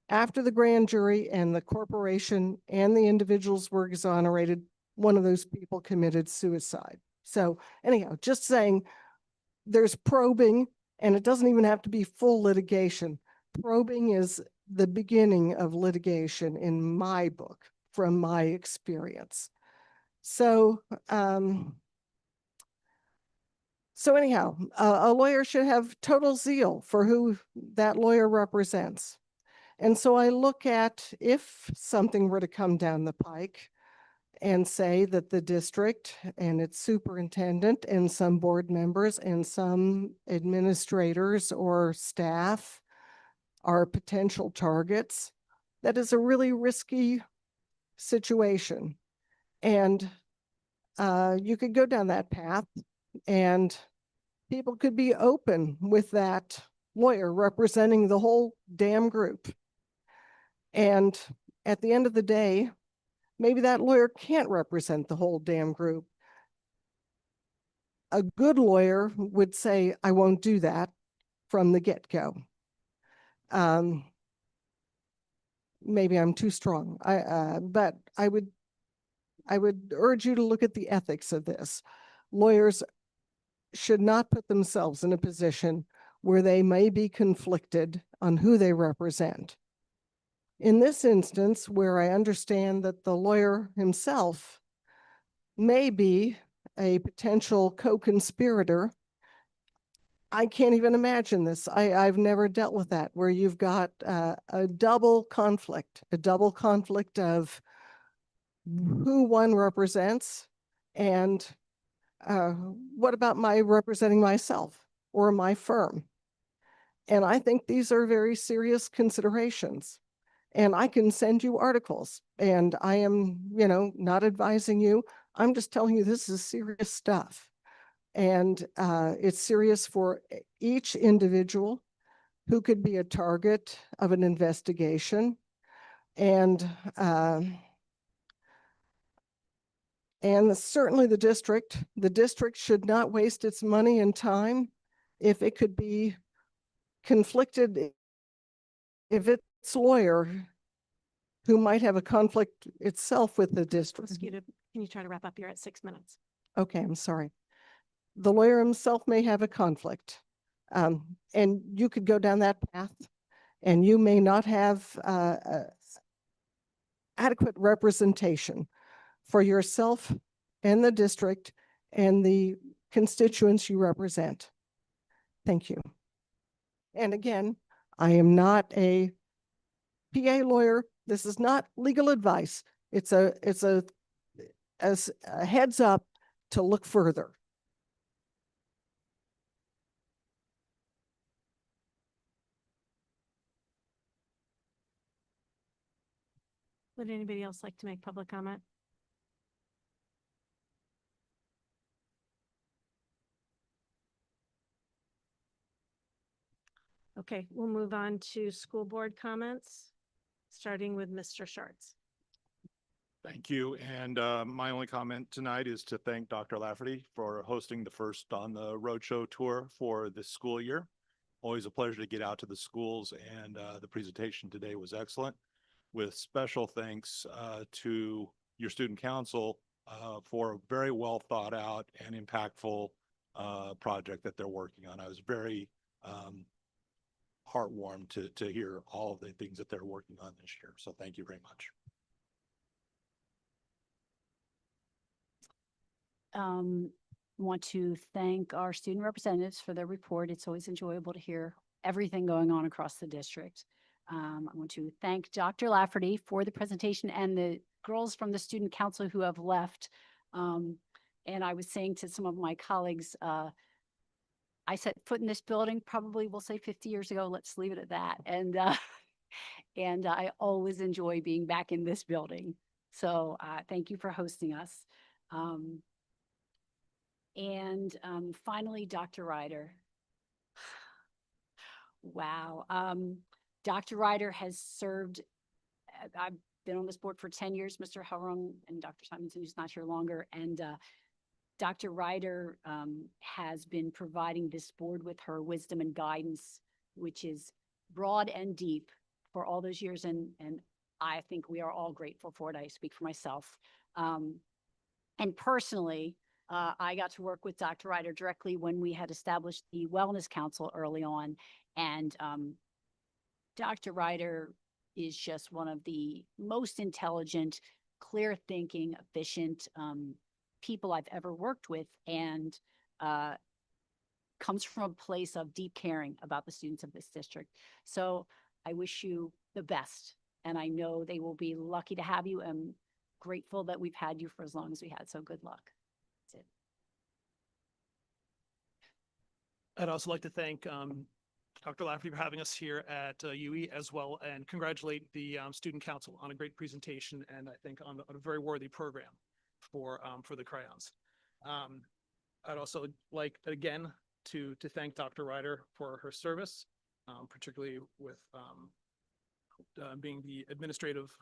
After the grand jury and the corporation and the individuals were exonerated, one of those people committed suicide. So anyhow, just saying, there's probing, and it doesn't even have to be full litigation. Probing is the beginning of litigation in my book, from my experience. So, anyhow, a lawyer should have total zeal for who that lawyer represents. And so I look at, if something were to come down the pike and say that the district and its superintendent and some board members and some administrators or staff are potential targets, that is a really risky situation. And you could go down that path, and people could be open with that lawyer representing the whole damn group. And at the end of the day, maybe that lawyer can't represent the whole damn group. A good lawyer would say, I won't do that from the get-go. Maybe I'm too strong, but I would urge you to look at the ethics of this. Lawyers should not put themselves in a position where they may be conflicted on who they represent. In this instance, where I understand that the lawyer himself may be a potential co-conspirator, I can't even imagine this. I've never dealt with that, where you've got a double conflict of who one represents and what about my representing myself or my firm? And I think these are very serious considerations. And I can send you articles, and I am, not advising you. I'm just telling you this is serious stuff. And it's serious for each individual who could be a target of an investigation. And certainly the district should not waste its money and time if it could be conflicted, if its lawyer who might have a conflict itself with the district. Can you try to wrap up? You're at 6 minutes. Okay, I'm sorry. The lawyer himself may have a conflict. And you could go down that path, and you may not have adequate representation for yourself and the district and the constituents you represent. Thank you. And again, I am not a PA lawyer. This is not legal advice. It's a heads up to look further. Would anybody else like to make public comment? Okay, we'll move on to school board comments, starting with Mr. Schartz. Thank you. And my only comment tonight is to thank Dr. Lafferty for hosting the first on the roadshow tour for this school year. Always a pleasure to get out to the schools, and the presentation today was excellent. With special thanks to your student council for a very well thought out and impactful project that they're working on. I was very heartwarmed to hear all of the things that they're working on this year. So thank you very much. Want to thank our student representatives for their report. It's always enjoyable to hear everything going on across the district. I want to thank Dr. Lafferty for the presentation and the girls from the student council who have left. And I was saying to some of my colleagues, I set foot in this building, probably we'll say 50 years ago, let's leave it at that. And I always enjoy being back in this building. So thank you for hosting us. Finally, Dr. Ryder. Wow. Dr. Ryder has served, I've been on this board for 10 years, Mr. Helrung and Dr. Simonson, who's not here longer. And Dr. Ryder has been providing this board with her wisdom and guidance, which is broad and deep for all those years. And I think we are all grateful for it. I speak for myself. And personally, I got to work with Dr. Ryder directly when we had established the Wellness Council early on. And Dr. Ryder is just one of the most intelligent, clear thinking, efficient people I've ever worked with, and comes from a place of deep caring about the students of this district. So I wish you the best. And I know they will be lucky to have you. I'm grateful that we've had you for as long as we had. So good luck. That's it. I'd also like to thank Dr. Lafferty for having us here at UE as well, and congratulate the Student Council on a great presentation, and I think on a very worthy program for the crayons. I'd also like, again, to thank Dr. Ryder for her service, particularly with being the administrative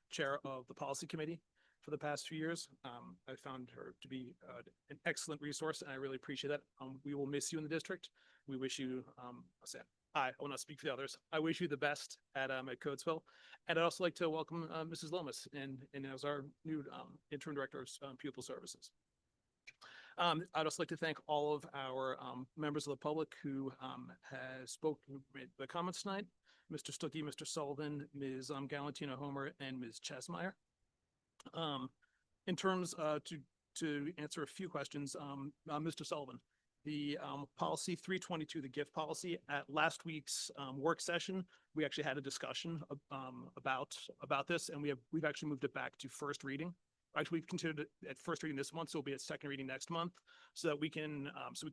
chair of the policy committee for the past few years. I found her to be an excellent resource, and I really appreciate that. We will miss you in the district. We wish you, I will not speak for the others. I wish you the best at Coatesville. And I'd also like to welcome Mrs. Lomas in as our new interim director of pupil services. I'd also like to thank all of our members of the public who has spoken, made the comments tonight. Mr. Stuckey, Mr. Sullivan, Ms. Galantino Homer, and Ms. Chesmeyer. In terms to answer a few questions, Mr. Sullivan, the policy 322, the gift policy, at last week's work session, we actually had a discussion about this, and we've actually moved it back to first reading. Actually, we've considered it at first reading this month, so it'll be at second reading next month, so that we can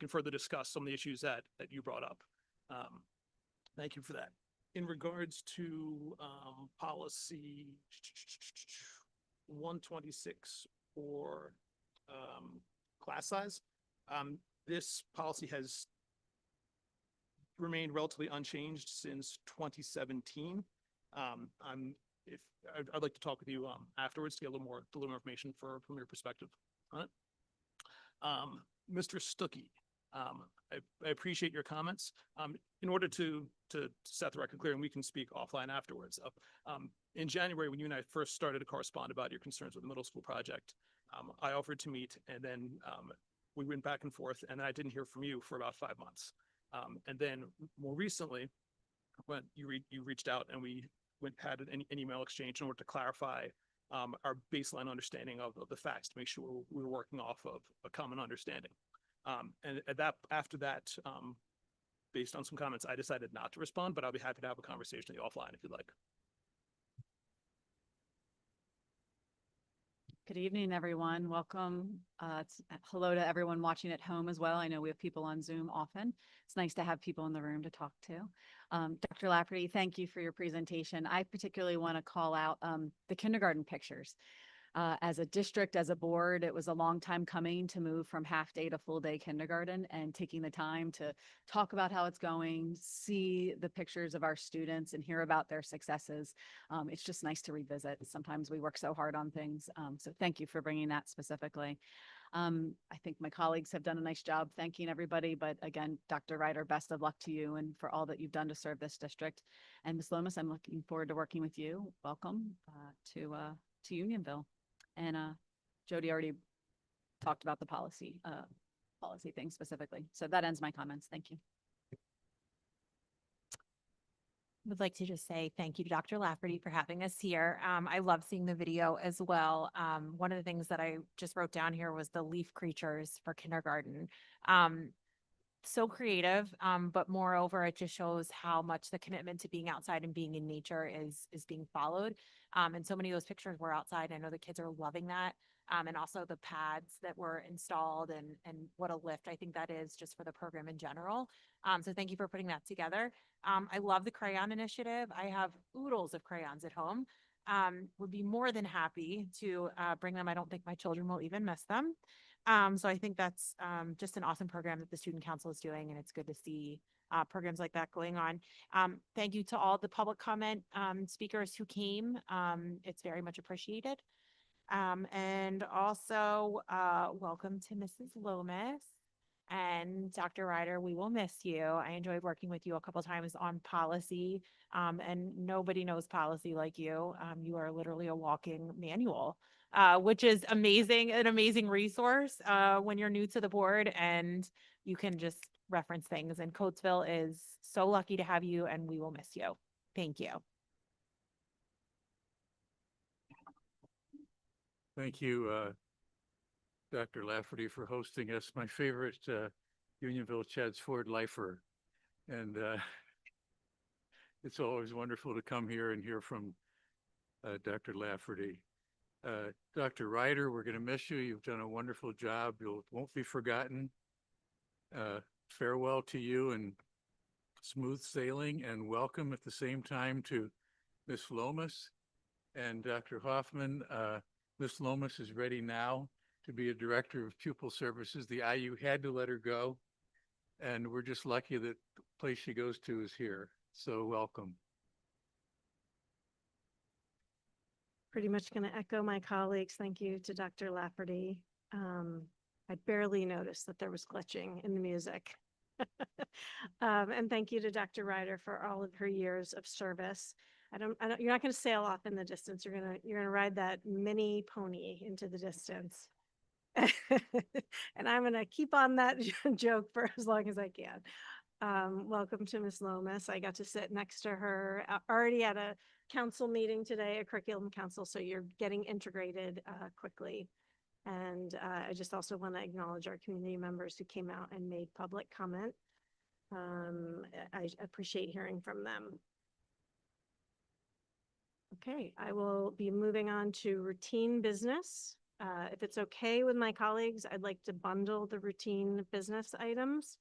further discuss some of the issues that you brought up. Thank you for that. In regards to policy 126 or class size, this policy has remained relatively unchanged since 2017. I'd like to talk with you afterwards to get a little more information from your perspective on it. Mr. Stuckey, I appreciate your comments. In order to set the record clear, and we can speak offline afterwards. In January, when you and I first started to correspond about your concerns with the middle school project, I offered to meet, and then we went back and forth, and then I didn't hear from you for about 5 months. And then more recently, when you reached out and we had an email exchange in order to clarify our baseline understanding of the facts to make sure we were working off of a common understanding. And after that, based on some comments, I decided not to respond, but I'll be happy to have a conversation with you offline if you'd like. Good evening, everyone. Welcome. Hello to everyone watching at home as well. I know we have people on Zoom often. It's nice to have people in the room to talk to. Dr. Lafferty, thank you for your presentation. I particularly want to call out the kindergarten pictures. As a district, as a board, it was a long time coming to move from half day to full day kindergarten, and taking the time to talk about how it's going, see the pictures of our students and hear about their successes. It's just nice to revisit. Sometimes we work so hard on things. So thank you for bringing that specifically. I think my colleagues have done a nice job thanking everybody, but again, Dr. Ryder, best of luck to you and for all that you've done to serve this district. And Ms. Lomas, I'm looking forward to working with you. Welcome to Unionville. And Jody already talked about the policy thing specifically. So that ends my comments. Thank you. Would like to just say thank you to Dr. Lafferty for having us here. I love seeing the video as well. One of the things that I just wrote down here was the leaf creatures for kindergarten. So creative, but moreover, it just shows how much the commitment to being outside and being in nature is being followed. And so many of those pictures were outside. I know the kids are loving that. And also the pads that were installed and what a lift I think that is just for the program in general. So thank you for putting that together. I love the crayon initiative. I have oodles of crayons at home. Would be more than happy to bring them. I don't think my children will even miss them. So I think that's just an awesome program that the Student Council is doing, and it's good to see programs like that going on. Thank you to all the public comment speakers who came. It's very much appreciated. And also welcome to Mrs. Lomas and Dr. Ryder. We will miss you. I enjoyed working with you a couple times on policy, and nobody knows policy like you. You are literally a walking manual. Which is amazing, an amazing resource when you're new to the board and you can just reference things. And Coatesville is so lucky to have you, and we will miss you. Thank you. Thank you, Dr. Lafferty, for hosting us. My favorite Unionville Chadds Ford lifer. And it's always wonderful to come here and hear from Dr. Lafferty. Dr. Ryder, we're going to miss you. You've done a wonderful job. You won't be forgotten. Farewell to you and smooth sailing, and welcome at the same time to Ms. Lomas and Dr. Hoffman. Ms. Lomas is ready now to be a director of pupil services. The IU had to let her go, and we're just lucky that the place she goes to is here. So welcome. Pretty much going to echo my colleagues. Thank you to Dr. Lafferty. I barely noticed that there was glitching in the music. And thank you to Dr. Ryder for all of her years of service. You're not going to sail off in the distance. You're going to ride that mini pony into the distance. And I'm going to keep on that joke for as long as I can. Welcome to Ms. Lomas. I got to sit next to her already at a council meeting today, a curriculum council, so you're getting integrated quickly. And I just also want to acknowledge our community members who came out and made public comment. I appreciate hearing from them. Okay, I will be moving on to routine business. If it's okay with my colleagues, I'd like to bundle the routine business items.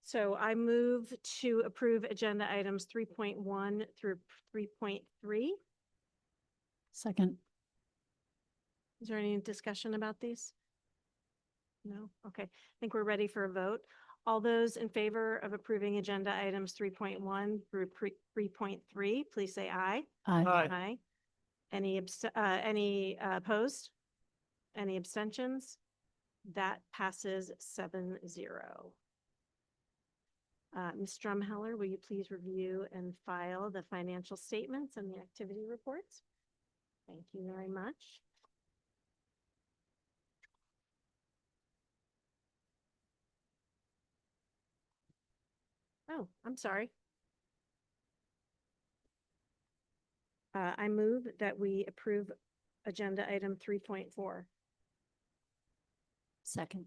So I move to approve agenda items 3.1 through 3.3. Second. Is there any discussion about these? No? Okay, I think we're ready for a vote. All those in favor of approving agenda items 3.1 through 3.3, please say aye. Aye. Aye. Any opposed? Any abstentions? That passes 7-0. Ms. Drumheller, will you please review and file the financial statements and the activity reports? Thank you very much. Oh, I'm sorry. I move that we approve agenda item 3.4. Second.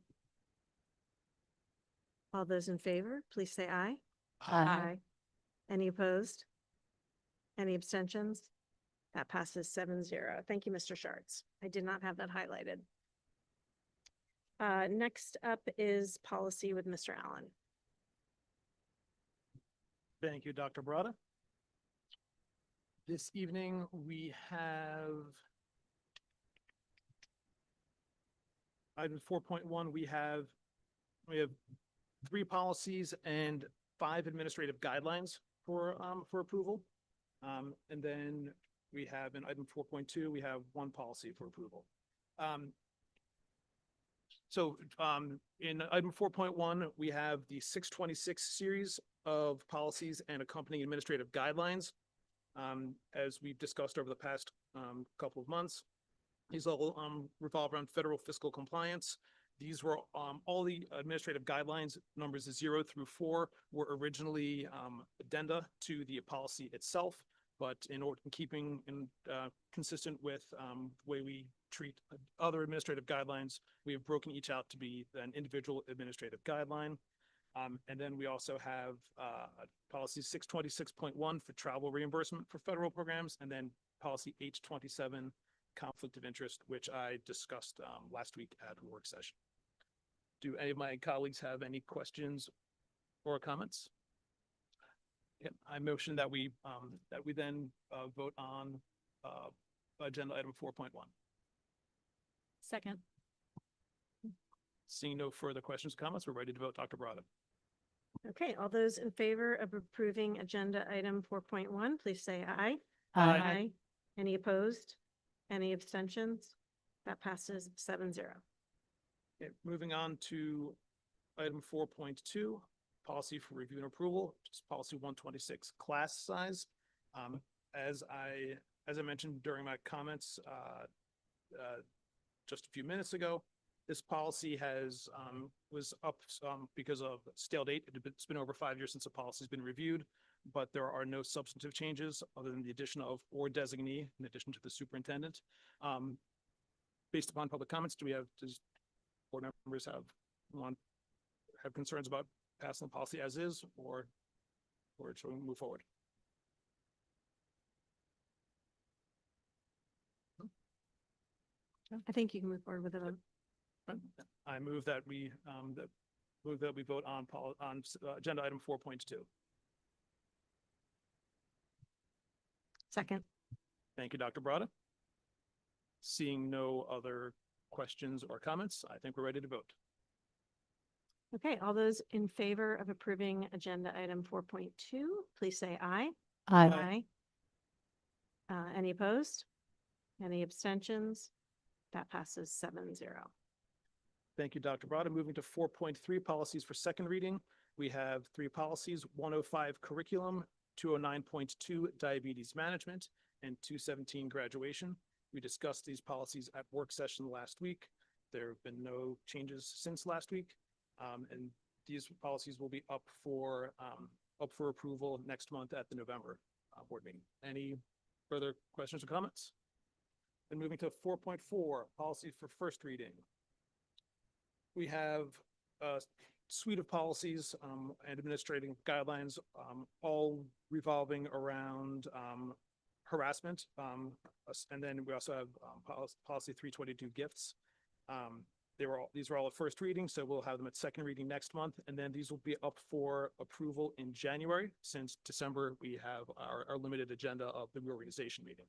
All those in favor, please say aye. Aye. Any opposed? Any abstentions? That passes 7-0. Thank you, Mr. Schartz. I did not have that highlighted. Next up is policy with Mr. Allen. Thank you, Dr. Brada. This evening, we have item 4.1. We have 3 policies and 5 administrative guidelines for approval. And then we have in item 4.2, we have 1 policy for approval. In item 4.1, we have the 626 series of policies and accompanying administrative guidelines. As we've discussed over the past couple of months, these all revolve around federal fiscal compliance. These were all the administrative guidelines, numbers 0 through 4, were originally addenda to the policy itself. But in keeping consistent with the way we treat other administrative guidelines, we have broken each out to be an individual administrative guideline. And then we also have policy 626.1 for travel reimbursement for federal programs, and then policy H27, conflict of interest, which I discussed last week at a work session. Do any of my colleagues have any questions or comments? I motion that we then vote on agenda item 4.1. Second. Seeing no further questions, or comments, we're ready to vote. Dr. Brada. Okay, all those in favor of approving agenda item 4.1, please say aye. Aye. Any opposed? Any abstentions? That passes 7-0. Okay, moving on to item 4.2, policy for review and approval, which is policy 126, class size. As I mentioned during my comments just a few minutes ago, this policy was up because of stale date. It's been over 5 years since the policy's been reviewed, but there are no substantive changes other than the addition of or designee in addition to the superintendent. Based upon public comments, does board members have concerns about passing the policy as is, or should we move forward? I think you can move forward with it. I move that we vote on agenda item 4.2. Second. Thank you, Dr. Brada. Seeing no other questions or comments, I think we're ready to vote. Okay, all those in favor of approving agenda item 4.2, please say aye. Aye. Any opposed? Any abstentions? That passes 7-0. Thank you, Dr. Brada. Moving to 4.3, policies for second reading. We have 3 policies, 105 curriculum, 209.2 diabetes management, and 217 graduation. We discussed these policies at work session last week. There have been no changes since last week. And these policies will be up for approval next month at the November board meeting. Any further questions or comments? Then moving to 4.4, policies for first reading. We have a suite of policies and administrative guidelines, all revolving around harassment. And then we also have policy 322 gifts. These were all at first reading, so we'll have them at second reading next month, and then these will be up for approval in January, since December we have our limited agenda of the reorganization meeting.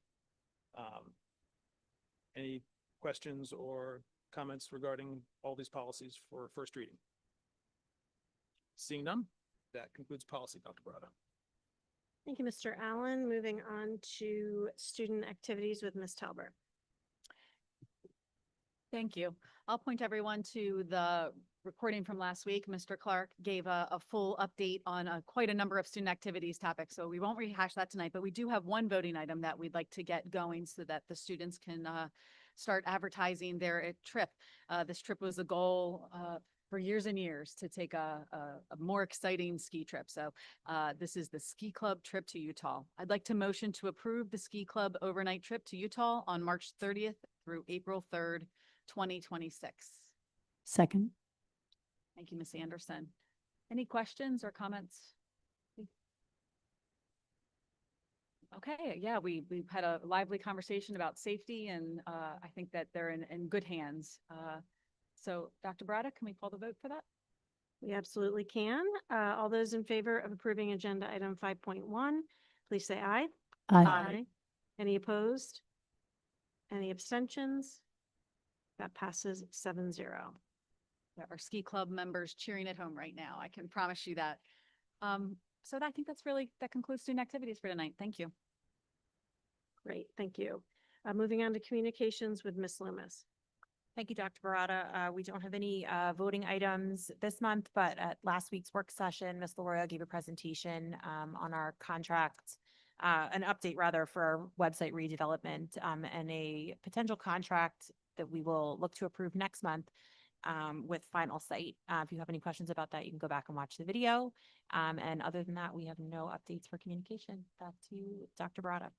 Any questions or comments regarding all these policies for first reading? Seeing none, that concludes policy, Dr. Barada. Thank you, Mr. Allen. Moving on to student activities with Ms. Talbert. Thank you. I'll point everyone to the recording from last week. Mr. Clark gave a full update on quite a number of student activities topics, so we won't rehash that tonight, but we do have one voting item that we'd like to get going so that the students can start advertising their trip. This trip was a goal for years and years to take a more exciting ski trip. So this is the Ski Club trip to Utah. I'd like to motion to approve the Ski Club overnight trip to Utah on March 30th through April 3rd, 2026. Second. Thank you, Ms. Anderson. Any questions or comments? Okay, yeah, we've had a lively conversation about safety, and I think that they're in good hands. So Dr. Barada, can we call the vote for that? We absolutely can. All those in favor of approving agenda item 5.1, please say aye. Aye. Any opposed? Any abstentions? That passes 7-0. There are ski club members cheering at home right now. I can promise you that. So I think that concludes student activities for tonight. Thank you. Great, thank you. Moving on to communications with Ms. Loomis. Thank you, Dr. Barada. We don't have any voting items this month, but at last week's work session, Ms. Laroya gave a presentation on our contract, an update rather for our website redevelopment and a potential contract that we will look to approve next month with Final Site. If you have any questions about that, you can go back and watch the video. And other than that, we have no updates for communication. Back to you, Dr. Barada.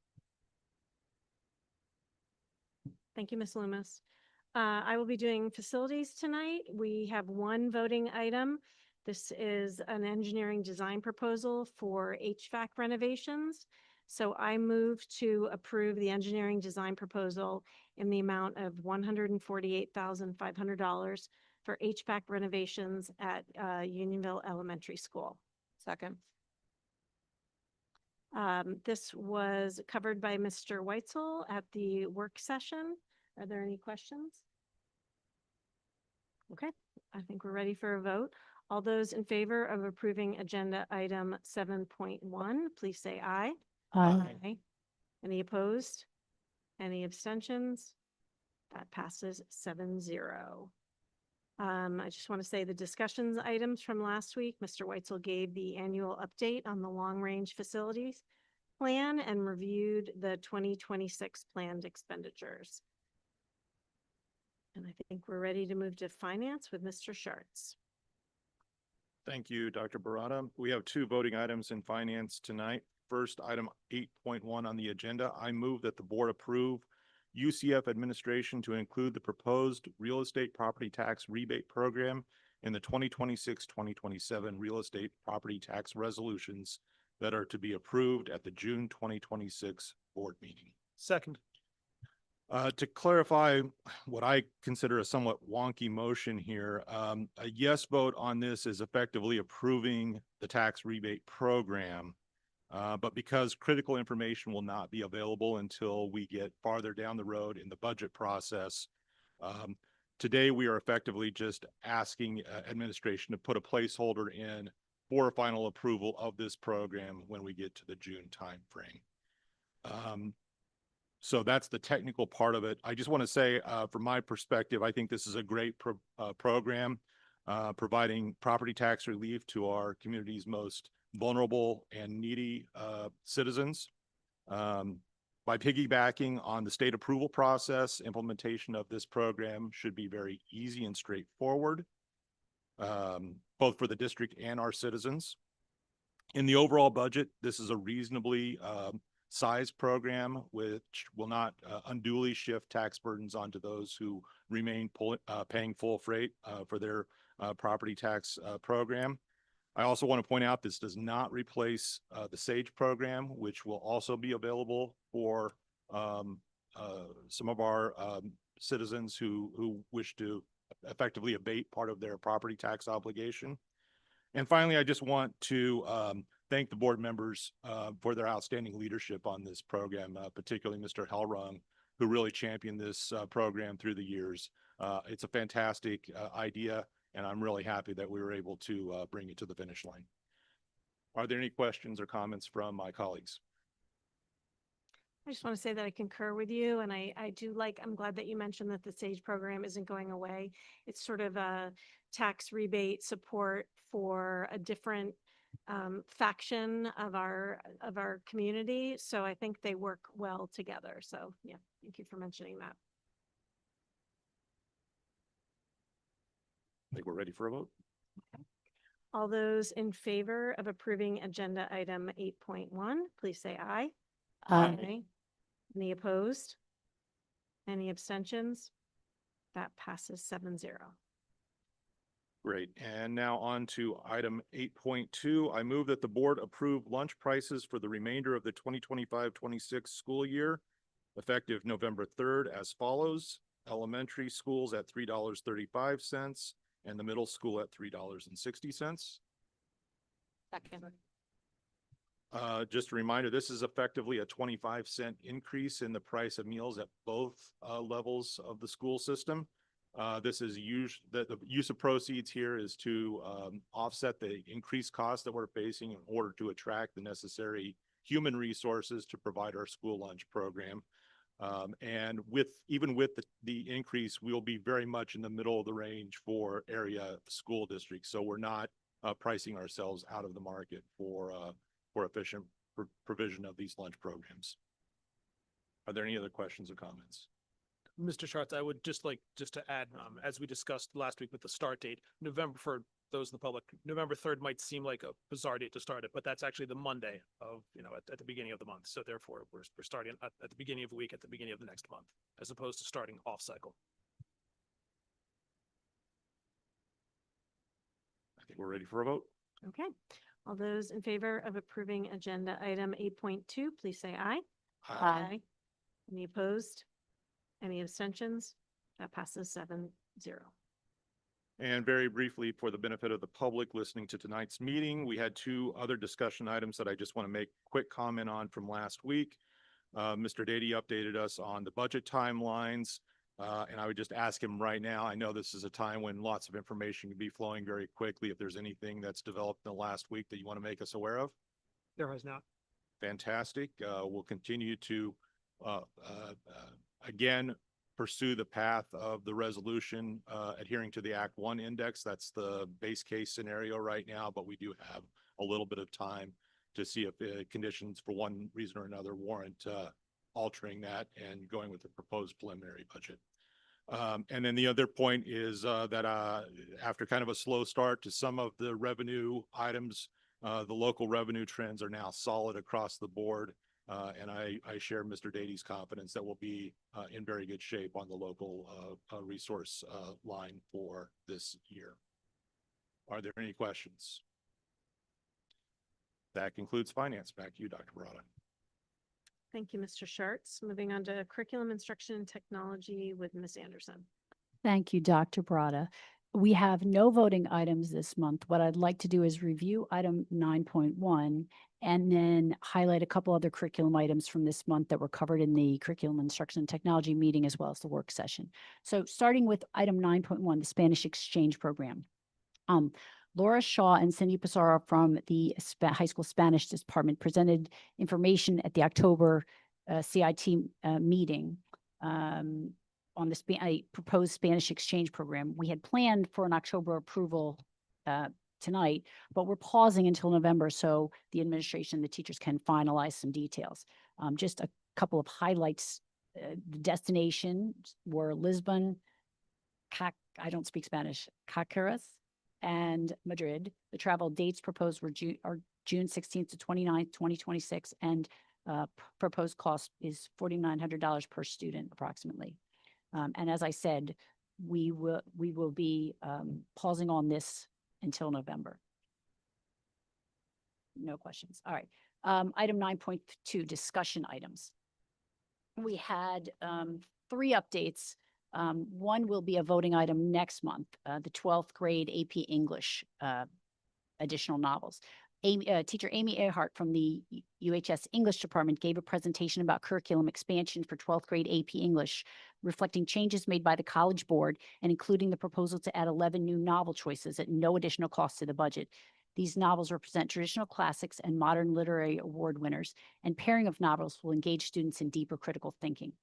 Thank you, Ms. Loomis. I will be doing facilities tonight. We have one voting item. This is an engineering design proposal for HVAC renovations. So I move to approve the engineering design proposal in the amount of $148,500 for HVAC renovations at Unionville Elementary School. Second. This was covered by Mr. Weitzel at the work session. Are there any questions? Okay, I think we're ready for a vote. All those in favor of approving agenda item 7.1, please say aye. Aye. Any opposed? Any abstentions? That passes 7-0. I just want to say the discussions items from last week, Mr. Weitzel gave the annual update on the long-range facilities plan and reviewed the 2026 planned expenditures. And I think we're ready to move to finance with Mr. Schartz. Thank you, Dr. Barada. We have two voting items in finance tonight. First, item 8.1 on the agenda. I move that the board approve UCF administration to include the proposed real estate property tax rebate program in the 2026-2027 real estate property tax resolutions that are to be approved at the June 2026 board meeting. Second. To clarify what I consider a somewhat wonky motion here, a yes vote on this is effectively approving the tax rebate program. But because critical information will not be available until we get farther down the road in the budget process, today we are effectively just asking administration to put a placeholder in for final approval of this program when we get to the June timeframe. So that's the technical part of it. I just want to say, from my perspective, I think this is a great program, providing property tax relief to our community's most vulnerable and needy citizens. By piggybacking on the state approval process, implementation of this program should be very easy and straightforward, both for the district and our citizens. In the overall budget, this is a reasonably sized program, which will not unduly shift tax burdens onto those who remain paying full freight for their property tax program. I also want to point out this does not replace the SAGE program, which will also be available for some of our citizens who wish to effectively abate part of their property tax obligation. And finally, I just want to thank the board members for their outstanding leadership on this program, particularly Mr. Hellrung, who really championed this program through the years. It's a fantastic idea, and I'm really happy that we were able to bring it to the finish line. Are there any questions or comments from my colleagues? I just want to say that I concur with you, and I'm glad that you mentioned that the SAGE program isn't going away. It's sort of a tax rebate support for a different faction of our community. So I think they work well together. So yeah, thank you for mentioning that. I think we're ready for a vote. All those in favor of approving agenda item 8.1, please say aye. Aye. Any opposed? Any abstentions? That passes 7-0. Great. And now on to item 8.2. I move that the board approve lunch prices for the remainder of the 2025-26 school year, effective November 3rd as follows. Elementary schools at $3.35 and the middle school at $3.60. Second. Just a reminder, this is effectively a 25-cent increase in the price of meals at both levels of the school system. This is the use of proceeds here is to offset the increased costs that we're facing in order to attract the necessary human resources to provide our school lunch program. And even with the increase, we'll be very much in the middle of the range for area school districts. So we're not pricing ourselves out of the market for efficient provision of these lunch programs. Are there any other questions or comments? Mr. Schartz, I would just like to add, as we discussed last week with the start date, for those in the public, November 3rd might seem like a bizarre date to start it, but that's actually the Monday of, at the beginning of the month. So therefore, we're starting at the beginning of the week, at the beginning of the next month, as opposed to starting off cycle. I think we're ready for a vote. Okay. All those in favor of approving agenda item 8.2, please say aye. Aye. Any opposed? Any abstentions? That passes 7-0. And very briefly, for the benefit of the public listening to tonight's meeting, we had two other discussion items that I just want to make quick comment on from last week. Mr. Dady updated us on the budget timelines, and I would just ask him right now, I know this is a time when lots of information can be flowing very quickly. If there's anything that's developed in the last week that you want to make us aware of? There has not. Fantastic. We'll continue to, again, pursue the path of the resolution adhering to the Act 1 index. That's the base case scenario right now, but we do have a little bit of time to see if conditions for one reason or another warrant altering that and going with the proposed preliminary budget. And then the other point is that after kind of a slow start to some of the revenue items, the local revenue trends are now solid across the board. And I share Mr. Dady's confidence that we'll be in very good shape on the local resource line for this year. Are there any questions? That concludes finance. Back to you, Dr. Barada. Thank you, Mr. Schartz. Moving on to curriculum, instruction, and technology with Ms. Anderson. Thank you, Dr. Brada. We have no voting items this month. What I'd like to do is review item 9.1 and then highlight a couple other curriculum items from this month that were covered in the curriculum, instruction, and technology meeting, as well as the work session. So starting with item 9.1, the Spanish exchange program. Laura Shaw and Cindy Pissarro from the high school Spanish department presented information at the October CIT meeting on the proposed Spanish exchange program. We had planned for an October approval tonight, but we're pausing until November so the administration, the teachers can finalize some details. Just a couple of highlights. The destinations were Lisbon, I don't speak Spanish, Caceres, and Madrid. The travel dates proposed were June 16th to 29th, 2026, and proposed cost is $4,900 per student approximately. And as I said, we will be pausing on this until November. No questions. All right. Item 9.2, discussion items. We had 3 updates One will be a voting item next month, the 12th grade AP English additional novels. Teacher Amy Earhart from the UHS English Department gave a presentation about curriculum expansion for 12th grade AP English, reflecting changes made by the College Board and including the proposal to add 11 new novel choices at no additional cost to the budget. These novels represent traditional classics and modern literary award winners, and pairing of novels will engage students in deeper critical thinking.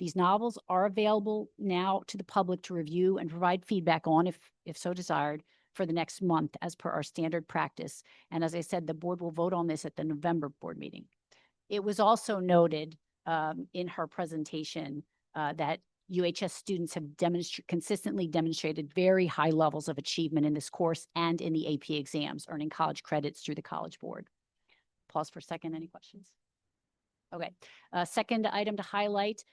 These novels are available now to the public to review and provide feedback on, if so desired, for the next month as per our standard practice. And as I said, the board will vote on this at the November board meeting. It was also noted in her presentation that UHS students have consistently demonstrated very high levels of achievement in this course and in the AP exams, earning college credits through the College Board. Pause for a second. Any questions? Okay. Second item to highlight,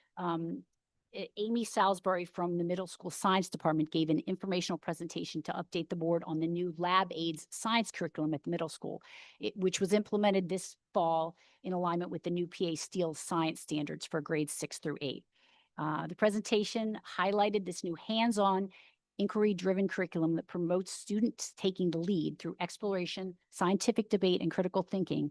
Amy Salisbury from the Middle School Science Department gave an informational presentation to update the board on the new lab aids science curriculum at the middle school, which was implemented this fall in alignment with the new PA Steele science standards for grades 6 through 8. The presentation highlighted this new hands-on, inquiry-driven curriculum that promotes students taking the lead through exploration, scientific debate, and critical thinking.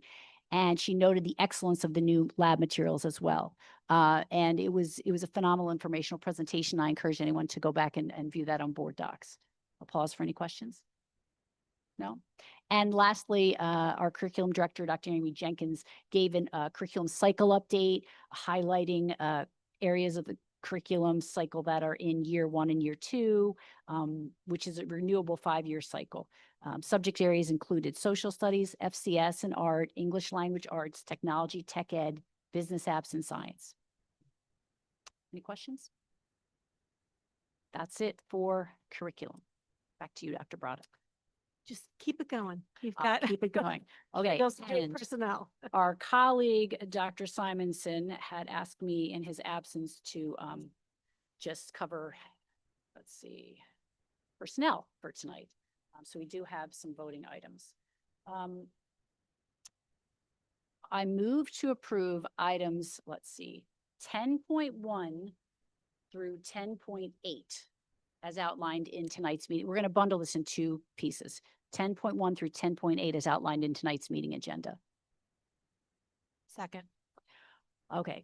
And she noted the excellence of the new lab materials as well. And it was a phenomenal informational presentation. I encourage anyone to go back and view that on board docs. I'll pause for any questions. No? And lastly, our curriculum director, Dr. Amy Jenkins, gave a curriculum cycle update, highlighting areas of the curriculum cycle that are in year 1 and year 2, which is a renewable 5-year cycle. Subject areas included social studies, FCS and art, English language arts, technology, tech ed, business apps, and science. Any questions? That's it for curriculum. Back to you, Dr. Broderick. Just keep it going. You've I'll got. keep it going. Okay. Those great and personnel. Our colleague, Dr. Simonson, had asked me in his absence to just cover, let's see, personnel for tonight. So we do have some voting items. I move to approve items, let's see, 10.1 through 10.8 as outlined in tonight's meeting. We're going to bundle this in 2 pieces. 10.1 through 10.8 is outlined in tonight's meeting agenda. Second. Okay.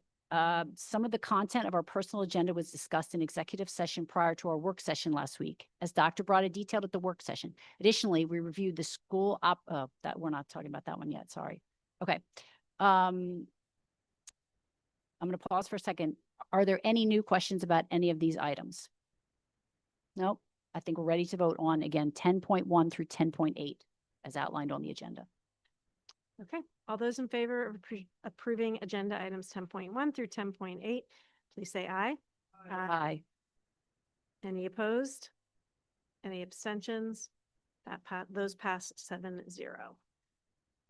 Some of the content of our personal agenda was discussed in executive session prior to our work session last week, as Dr. Brada detailed at the work session. Additionally, we reviewed the school that we're not talking about that one yet. Sorry. Okay. I'm going to pause for a second. Are there any new questions about any of these items? Nope. I think we're ready to vote on, again, 10.1 through 10.8 as outlined on the agenda. Okay, all those in favor of approving agenda items 10.1 through 10.8, please say aye. Aye. Any opposed? Any abstentions? Those pass 7-0.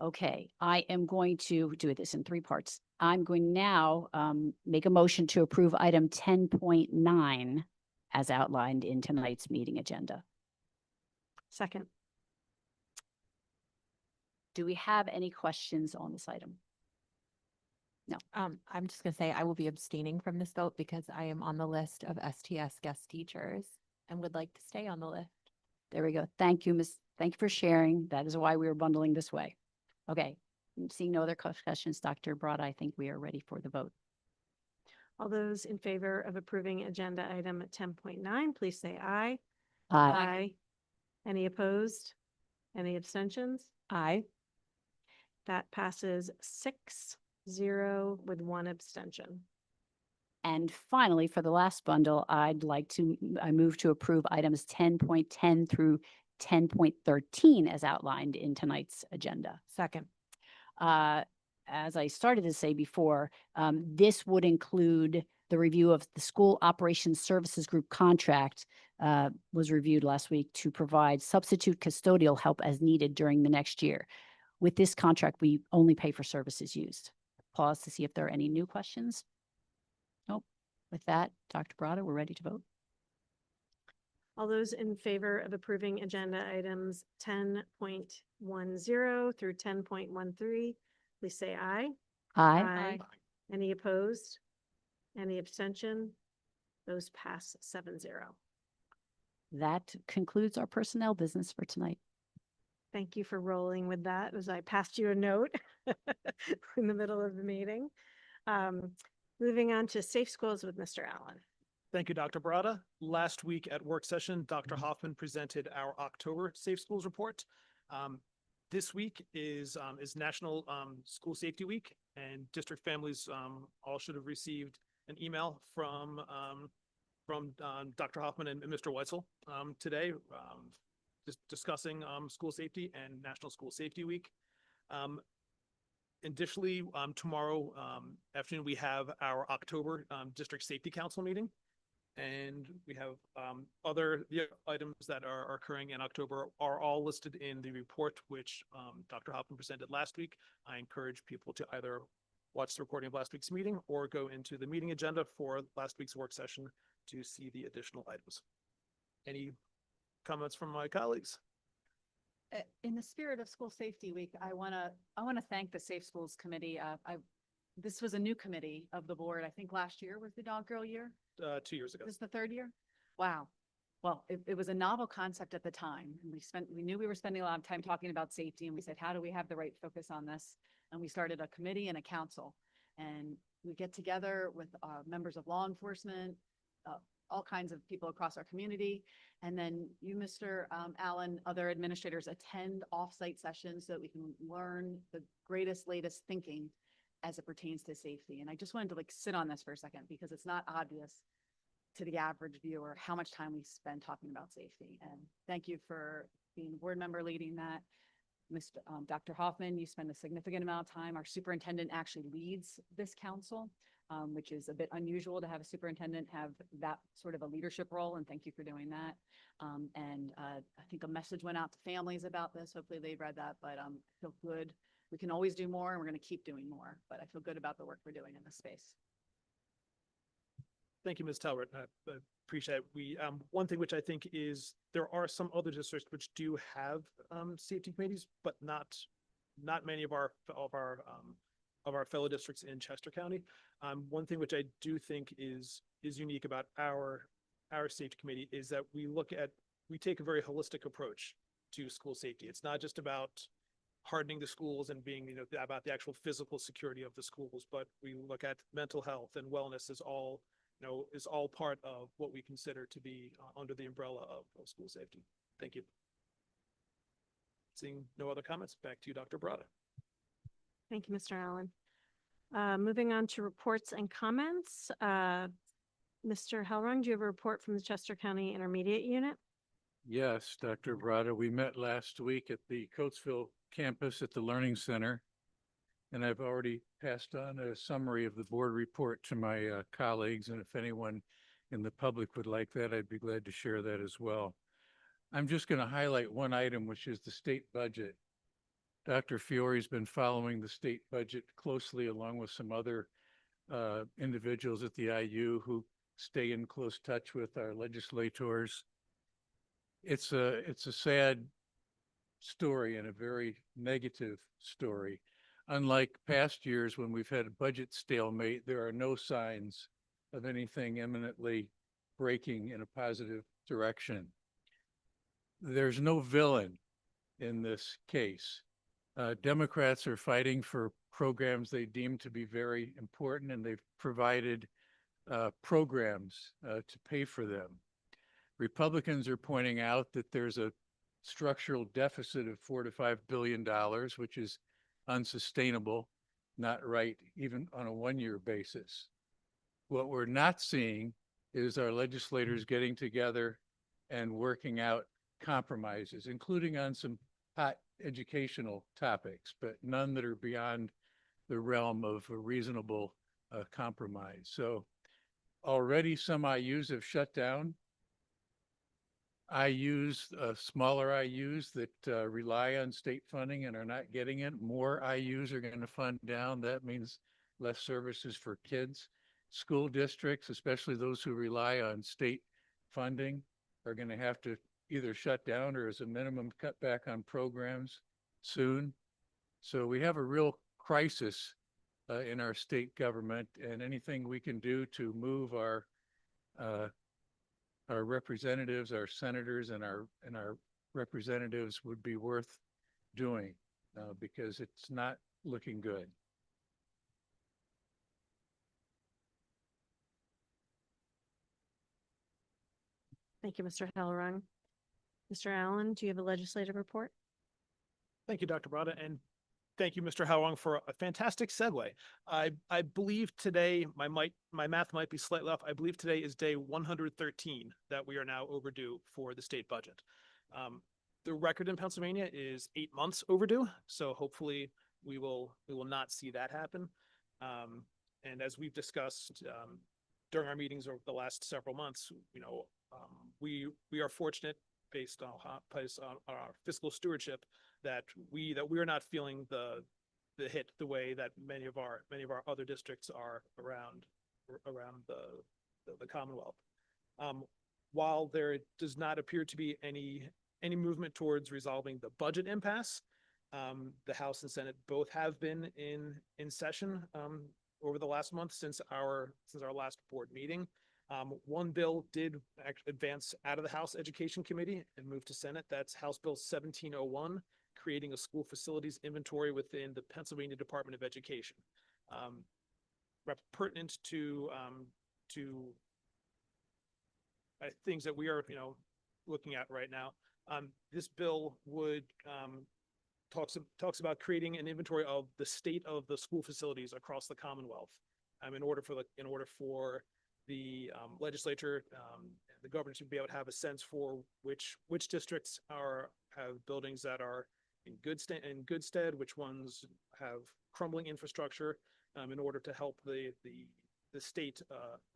Okay, I am going to do this in 3 parts. I'm going now make a motion to approve item 10.9 as outlined in tonight's meeting agenda. Second. Do we have any questions on this item? No. I'm just gonna say I will be abstaining from this vote because I am on the list of STS guest teachers and would like to stay on the list. There we go. Thank you, Ms. Thank you for sharing. That is why we were bundling this way. Okay, seeing no other questions, Dr. Broad, I think we are ready for the vote. All those in favor of approving agenda item 10.9, please say aye. Aye. Any opposed? Any abstentions? Aye. That passes 6-0 with 1 abstention. And finally, for the last bundle, I move to approve items 10.10 through 10.13 as outlined in tonight's agenda. Second. As I started to say before, this would include the review of the School Operations Services Group contract was reviewed last week to provide substitute custodial help as needed during the next year. With this contract, we only pay for services used. Pause to see if there are any new questions. Nope. With that, Dr. Brada, we're ready to vote. All those in favor of approving agenda items 10.10 through 10.13, please say aye. Aye. Any opposed? Any abstention? Those pass 7-0. That concludes our personnel business for tonight. Thank you for rolling with that as I passed you a note in the middle of the meeting. Moving on to Safe Schools with Mr. Allen. Thank you, Dr. Barada. Last week at work session, Dr. Hoffman presented our October Safe Schools report. This week is National School Safety Week, and district families all should have received an email from Dr. Hoffman and Mr. Weitzel today, just discussing school safety and National School Safety Week. Additionally, tomorrow afternoon, we have our October District Safety Council meeting. And we have the items that are occurring in October are all listed in the report, which Dr. Hoffman presented last week. I encourage people to either watch the recording of last week's meeting or go into the meeting agenda for last week's work session to see the additional items. Any comments from my colleagues? In the spirit of School Safety Week, I want to thank the Safe Schools Committee. This was a new committee of the board. I think last year was the inaugural year. 2 years ago. This is the third year? Wow. Well, it was a novel concept at the time. And we knew we were spending a lot of time talking about safety, and we said, how do we have the right focus on this? And we started a committee and a council, and we get together with members of law enforcement, all kinds of people across our community. And then you, Mr. Allen, other administrators attend off-site sessions so that we can learn the greatest, latest thinking as it pertains to safety. And I just wanted to sit on this for a second because it's not obvious to the average viewer how much time we spend talking about safety. And thank you for being a board member leading that. Dr. Hoffman, you spend a significant amount of time. Our superintendent actually leads this council, which is a bit unusual to have a superintendent have that sort of a leadership role. And thank you for doing that. I think a message went out to families about this. Hopefully they read that, but I feel good. We can always do more, and we're going to keep doing more, but I feel good about the work we're doing in this space. Thank you, Ms. Talbert. I appreciate it. One thing which I think is there are some other districts which do have safety committees, but not many of our fellow districts in Chester County. One thing which I do think is unique about our safety committee is that we take a very holistic approach to school safety. It's not just about hardening the schools and being, about the actual physical security of the schools, but we look at mental health and wellness as all part of what we consider to be under the umbrella of school safety. Thank you. Seeing no other comments, back to you, Dr. Brada. Thank you, Mr. Allen. Moving on to reports and comments. Mr. Hellrung, do you have a report from the Chester County Intermediate Unit? Yes, Dr. Brada, we met last week at the Coatesville campus at the Learning Center, and I've already passed on a summary of the board report to my colleagues, and if anyone in the public would like that, I'd be glad to share that as well. I'm just going to highlight one item, which is the state budget. Dr. Fiore's been following the state budget closely, along with some other individuals at the IU who stay in close touch with our legislators. It's a sad story and a very negative story. Unlike past years when we've had a budget stalemate, there are no signs of anything imminently breaking in a positive direction. There's no villain in this case. Democrats are fighting for programs they deem to be very important, and they've provided programs to pay for them. Republicans are pointing out that there's a structural deficit of $4 to $5 billion, which is unsustainable, not right even on a one-year basis. What we're not seeing is our legislators getting together and working out compromises, including on some hot educational topics, but none that are beyond the realm of a reasonable compromise. So already some IUs have shut down. IUs, smaller IUs that rely on state funding and are not getting it. More IUs are going to fund down. That means less services for kids. School districts, especially those who rely on state funding, are going to have to either shut down or as a minimum cut back on programs soon. So we have a real crisis in our state government, and anything we can do to move our our representatives, our senators and our representatives would be worth doing, because it's not looking good. Thank you, Mr. Hallerung. Mr. Allen, do you have a legislative report? Thank you, Dr. Brada, and thank you, Mr. Howong, for a fantastic segue. I believe today, my math might be slightly off. I believe today is day 113 that we are now overdue for the state budget. The record in Pennsylvania is 8 months overdue, so hopefully we will not see that happen. And as we've discussed during our meetings over the last several months, we are fortunate based on our fiscal stewardship that we are not feeling the hit the way that many of our other districts are around the Commonwealth. While there does not appear to be any movement towards resolving the budget impasse, the House and Senate both have been in session over the last month since our last board meeting. One bill did advance out of the House Education Committee and move to Senate. That's House Bill 1701, creating a school facilities inventory within the Pennsylvania Department of Education. Pertinent to things that we are, looking at right now. This bill would talks about creating an inventory of the state of the school facilities across the Commonwealth. In order for the legislature, the governor to be able to have a sense for which districts have buildings that are in good stead, which ones have crumbling infrastructure, in order to help the state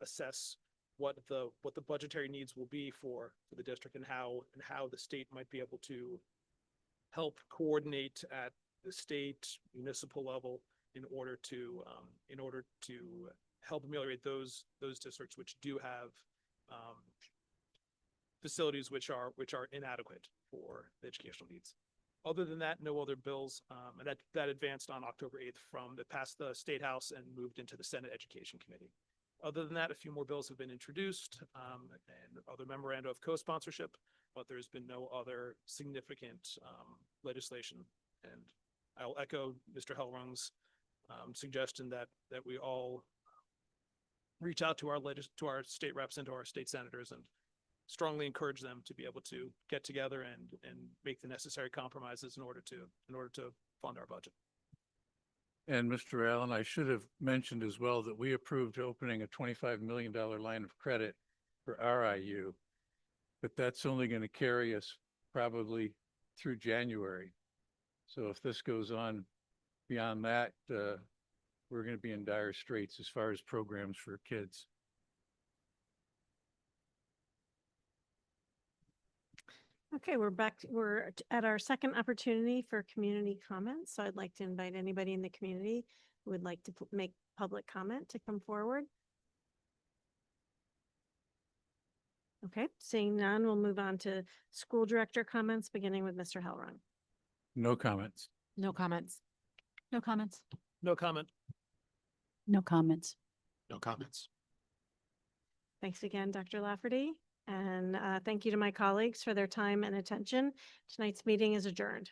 assess what the budgetary needs will be for the district and how the state might be able to help coordinate at the state municipal level in order to help ameliorate those districts which do have facilities which are inadequate for the educational needs. Other than that, no other bills, and that advanced on October 8th past the State House and moved into the Senate Education Committee. Other than that, a few more bills have been introduced and other memoranda of co-sponsorship, but there's been no other significant legislation. And I'll echo Mr. Hellrung's suggestion that we all reach out to our state reps and to our state senators and strongly encourage them to be able to get together and make the necessary compromises in order to fund our budget. And Mr. Allen, I should have mentioned as well that we approved opening a $25 million line of credit for RIU, but that's only going to carry us probably through January. So if this goes on beyond that, we're going to be in dire straits as far as programs for kids. Okay, we're at our second opportunity for community comments. So I'd like to invite anybody in the community who would like to make public comment to come forward. Okay, seeing none, we'll move on to school director comments, beginning with Mr. Hellrung. No comments. No comments. No comments. No comment. No comments. No comments. Thanks again, Dr. Lafferty. And thank you to my colleagues for their time and attention. Tonight's meeting is adjourned.